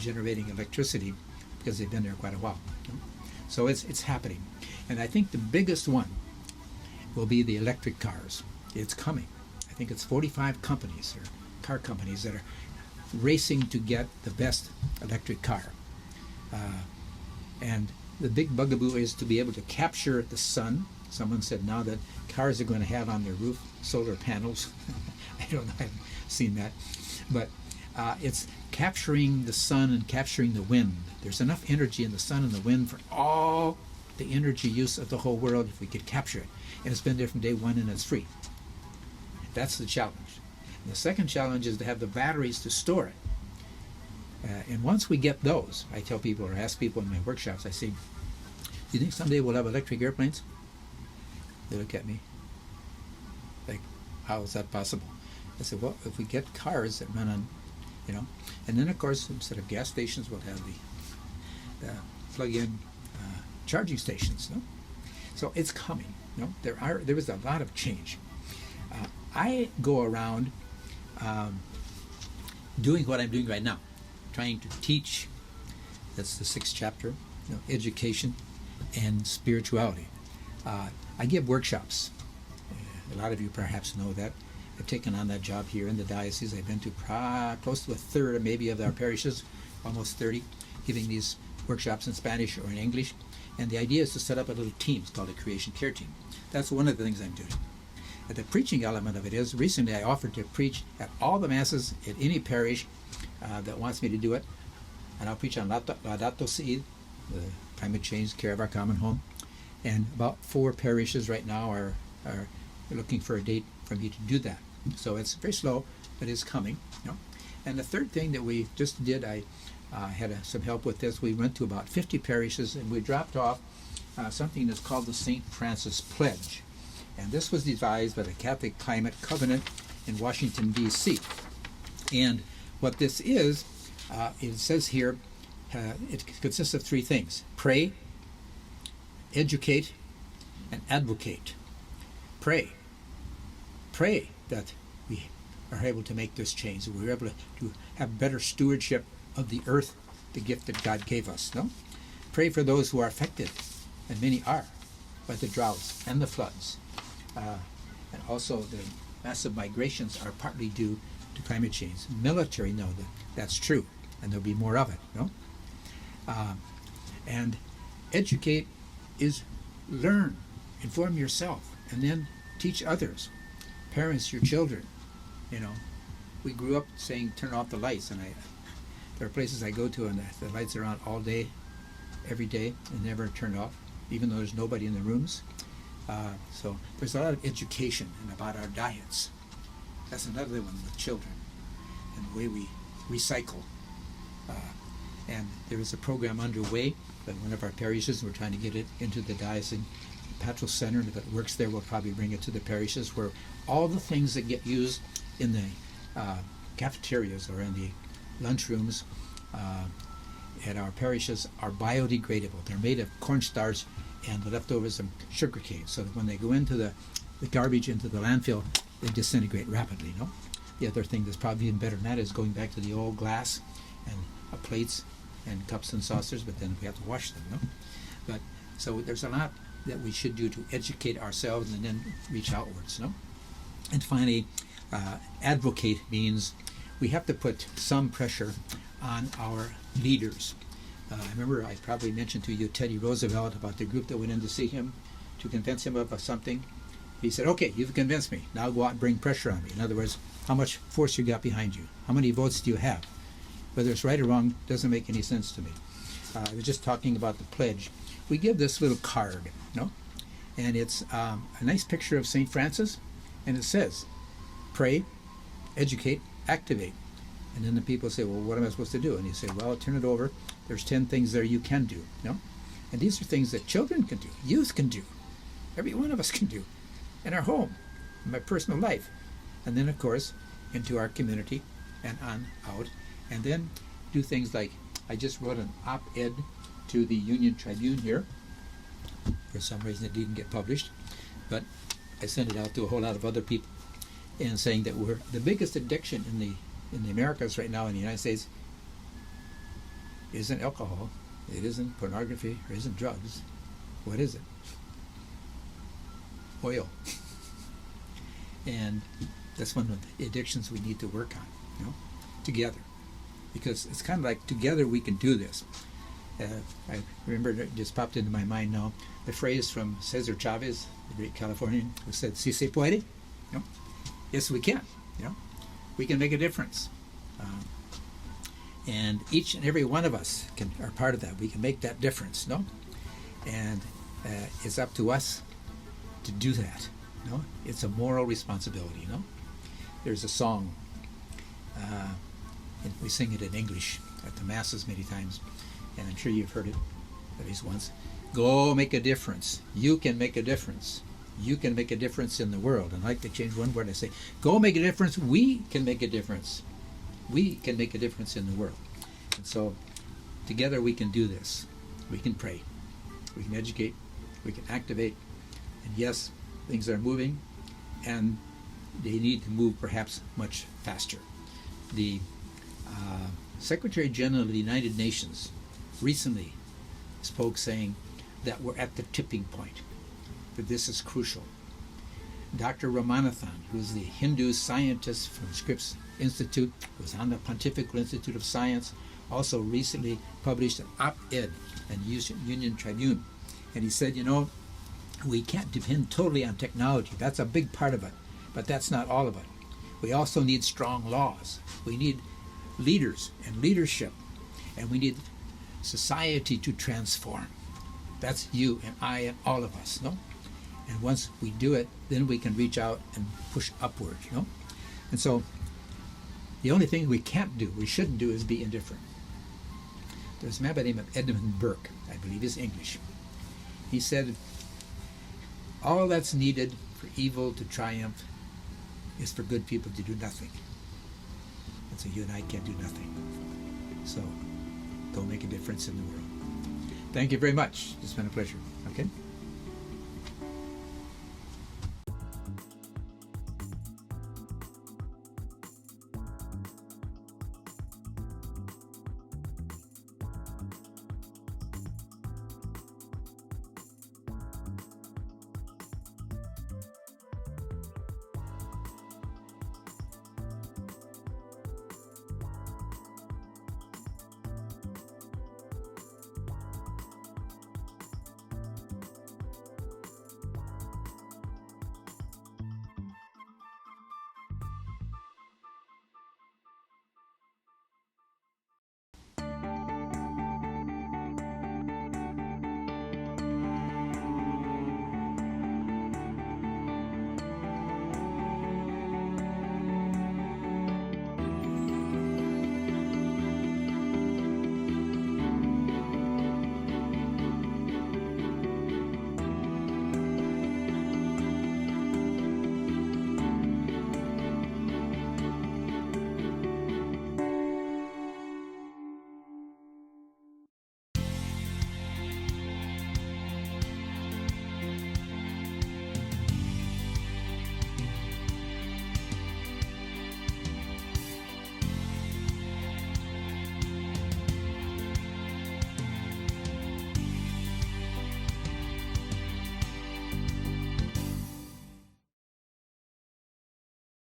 generating electricity because they've been there quite a while. So it's happening, and I think the biggest one will be the electric cars. It's coming. I think it's 45 companies or car companies that are racing to get the best electric car. And the big bugaboo is to be able to capture the sun. Someone said now that cars are going to have on their roof solar panels. I don't know, I haven't seen that. But it's capturing the sun and capturing the wind. There's enough energy in the sun and the wind for all the energy use of the whole world if we could capture it. And it's been there from day one and it's free. That's the challenge. And the second challenge is to have the batteries to store it. And once we get those, I tell people or ask people in my workshops, I say, do you think someday we'll have electric airplanes? They look at me like, how is that possible? I said, well, if we get cars that run on, you know, and then of course, instead of gas stations, we'll have the plug-in charging stations, no? So it's coming, no? There was a lot of change. I go around doing what I'm doing right now, trying to teach. That's the 6th chapter, you know, education and spirituality. I give workshops. A lot of you perhaps know that. I've taken on that job here in the diocese. I've been to close to a third, maybe, of our parishes, almost 30, giving these workshops in Spanish or in English. And the idea is to set up a little team. It's called a Creation Care Team. That's one of the things I'm doing. The preaching element of it is, recently I offered to preach at all the masses at any parish that wants me to do it, and I'll preach on Laudato Si, the climate change, care of our common home, and about 4 parishes right now are looking for a date for me to do that. So it's very slow, but it's coming. You know? And the third thing that we just did, I had some help with this. We went to about 50 parishes, and we dropped off something that's called the St. Francis Pledge. And this was devised by the Catholic Climate Covenant in Washington, D.C. And what this is, it says here, it consists of 3 things: pray, educate, and advocate. Pray. Pray that we are able to make this change, that we're able to have better stewardship of the earth, the gift that God gave us. No? Pray for those who are affected, and many are, by the droughts and the floods. And also the massive migrations are partly due to climate change. Military know that that's true, and there'll be more of it. No? And educate is learn, inform yourself, and then teach others. Parents, your children. You know, we grew up saying turn off the lights, and there are places I go to and the lights are on all day, every day, and never turned off, even though there's nobody in the rooms. So there's a lot of education and about our diets. That's another one with children, and the way we recycle. And there is a program underway by one of our parishes. We're trying to get it into the diocesan pastoral center, and if it works there, we'll probably bring it to the parishes, where all the things that get used in the cafeterias or in the lunchrooms at our parishes are biodegradable. They're made of cornstarch and the leftovers of sugar cane, so that when they go into the garbage into the landfill, they disintegrate rapidly. No? The other thing that's probably even better than that is going back to the old glass and plates and cups and saucers, but then we have to wash them. No? But so there's a lot that we should do to educate ourselves and then reach outwards. No? And finally, advocate means we have to put some pressure on our leaders. I remember I probably mentioned to you Teddy Roosevelt about the group that went in to see him to convince him of something. He said, okay, you've convinced me. Now go out and bring pressure on me. In other words, how much force you got behind you? How many votes do you have? Whether it's right or wrong doesn't make any sense to me. I was just talking about the pledge. We give this little card, no? And it's a nice picture of St. Francis, and it says, pray, educate, activate. And then the people say, well, what am I supposed to do? And you say, well, turn it over. There's 10 things there you can do. No? And these are things that children can do, youth can do, every one of us can do, in our home, in my personal life. And then, of course, into our community and on out. And then do things like, I just wrote an op-ed to the Union Tribune here. For some reason it didn't get published, but I sent it out to a whole lot of other people, and saying that we're the biggest addiction in the Americas right now in the United States isn't alcohol, it isn't pornography, or isn't drugs. What is it? Oil. And that's one of the addictions we need to work on, you know, together. Because it's kind of like together we can do this. I remember it just popped into my mind now, the phrase from Cesar Chavez, the great Californian, who said, "Si se puede." You know? Yes, we can. You know? We can make a difference. And each and every one of us are part of that. We can make that difference, no? And it's up to us to do that. No? It's a moral responsibility, no? There's a song, and we sing it in English at the masses many times, and I'm sure you've heard it at least once. Go make a difference. You can make a difference. You can make a difference in the world. And I like to change one word. I say, go make a difference. We can make a difference. We can make a difference in the world. And so together we can do this. We can pray. We can educate. We can activate. And yes, things are moving, and they need to move perhaps much faster. The Secretary General of the United Nations recently spoke saying that we're at the tipping point, that this is crucial. Dr. Ramanathan, who's the Hindu scientist from Scripps Institute, was on the Pontifical Institute of Science, also recently published an op-ed in Union Tribune. And he said, you know, We can't depend totally on technology. That's a big part of it, but that's not all of it. We also need strong laws. We need leaders and leadership, and we need society to transform. That's you and I and all of us, no? And once we do it, then we can reach out and push upward, you know? And so the only thing we can't do, we shouldn't do, is be indifferent. There's a man by the name of Edmund Burke, I believe is English. He said, all that's needed for evil to triumph is for good people to do nothing. And so you and I can't do nothing. So go make a difference in the world. Thank you very much. It's been a pleasure. Okay?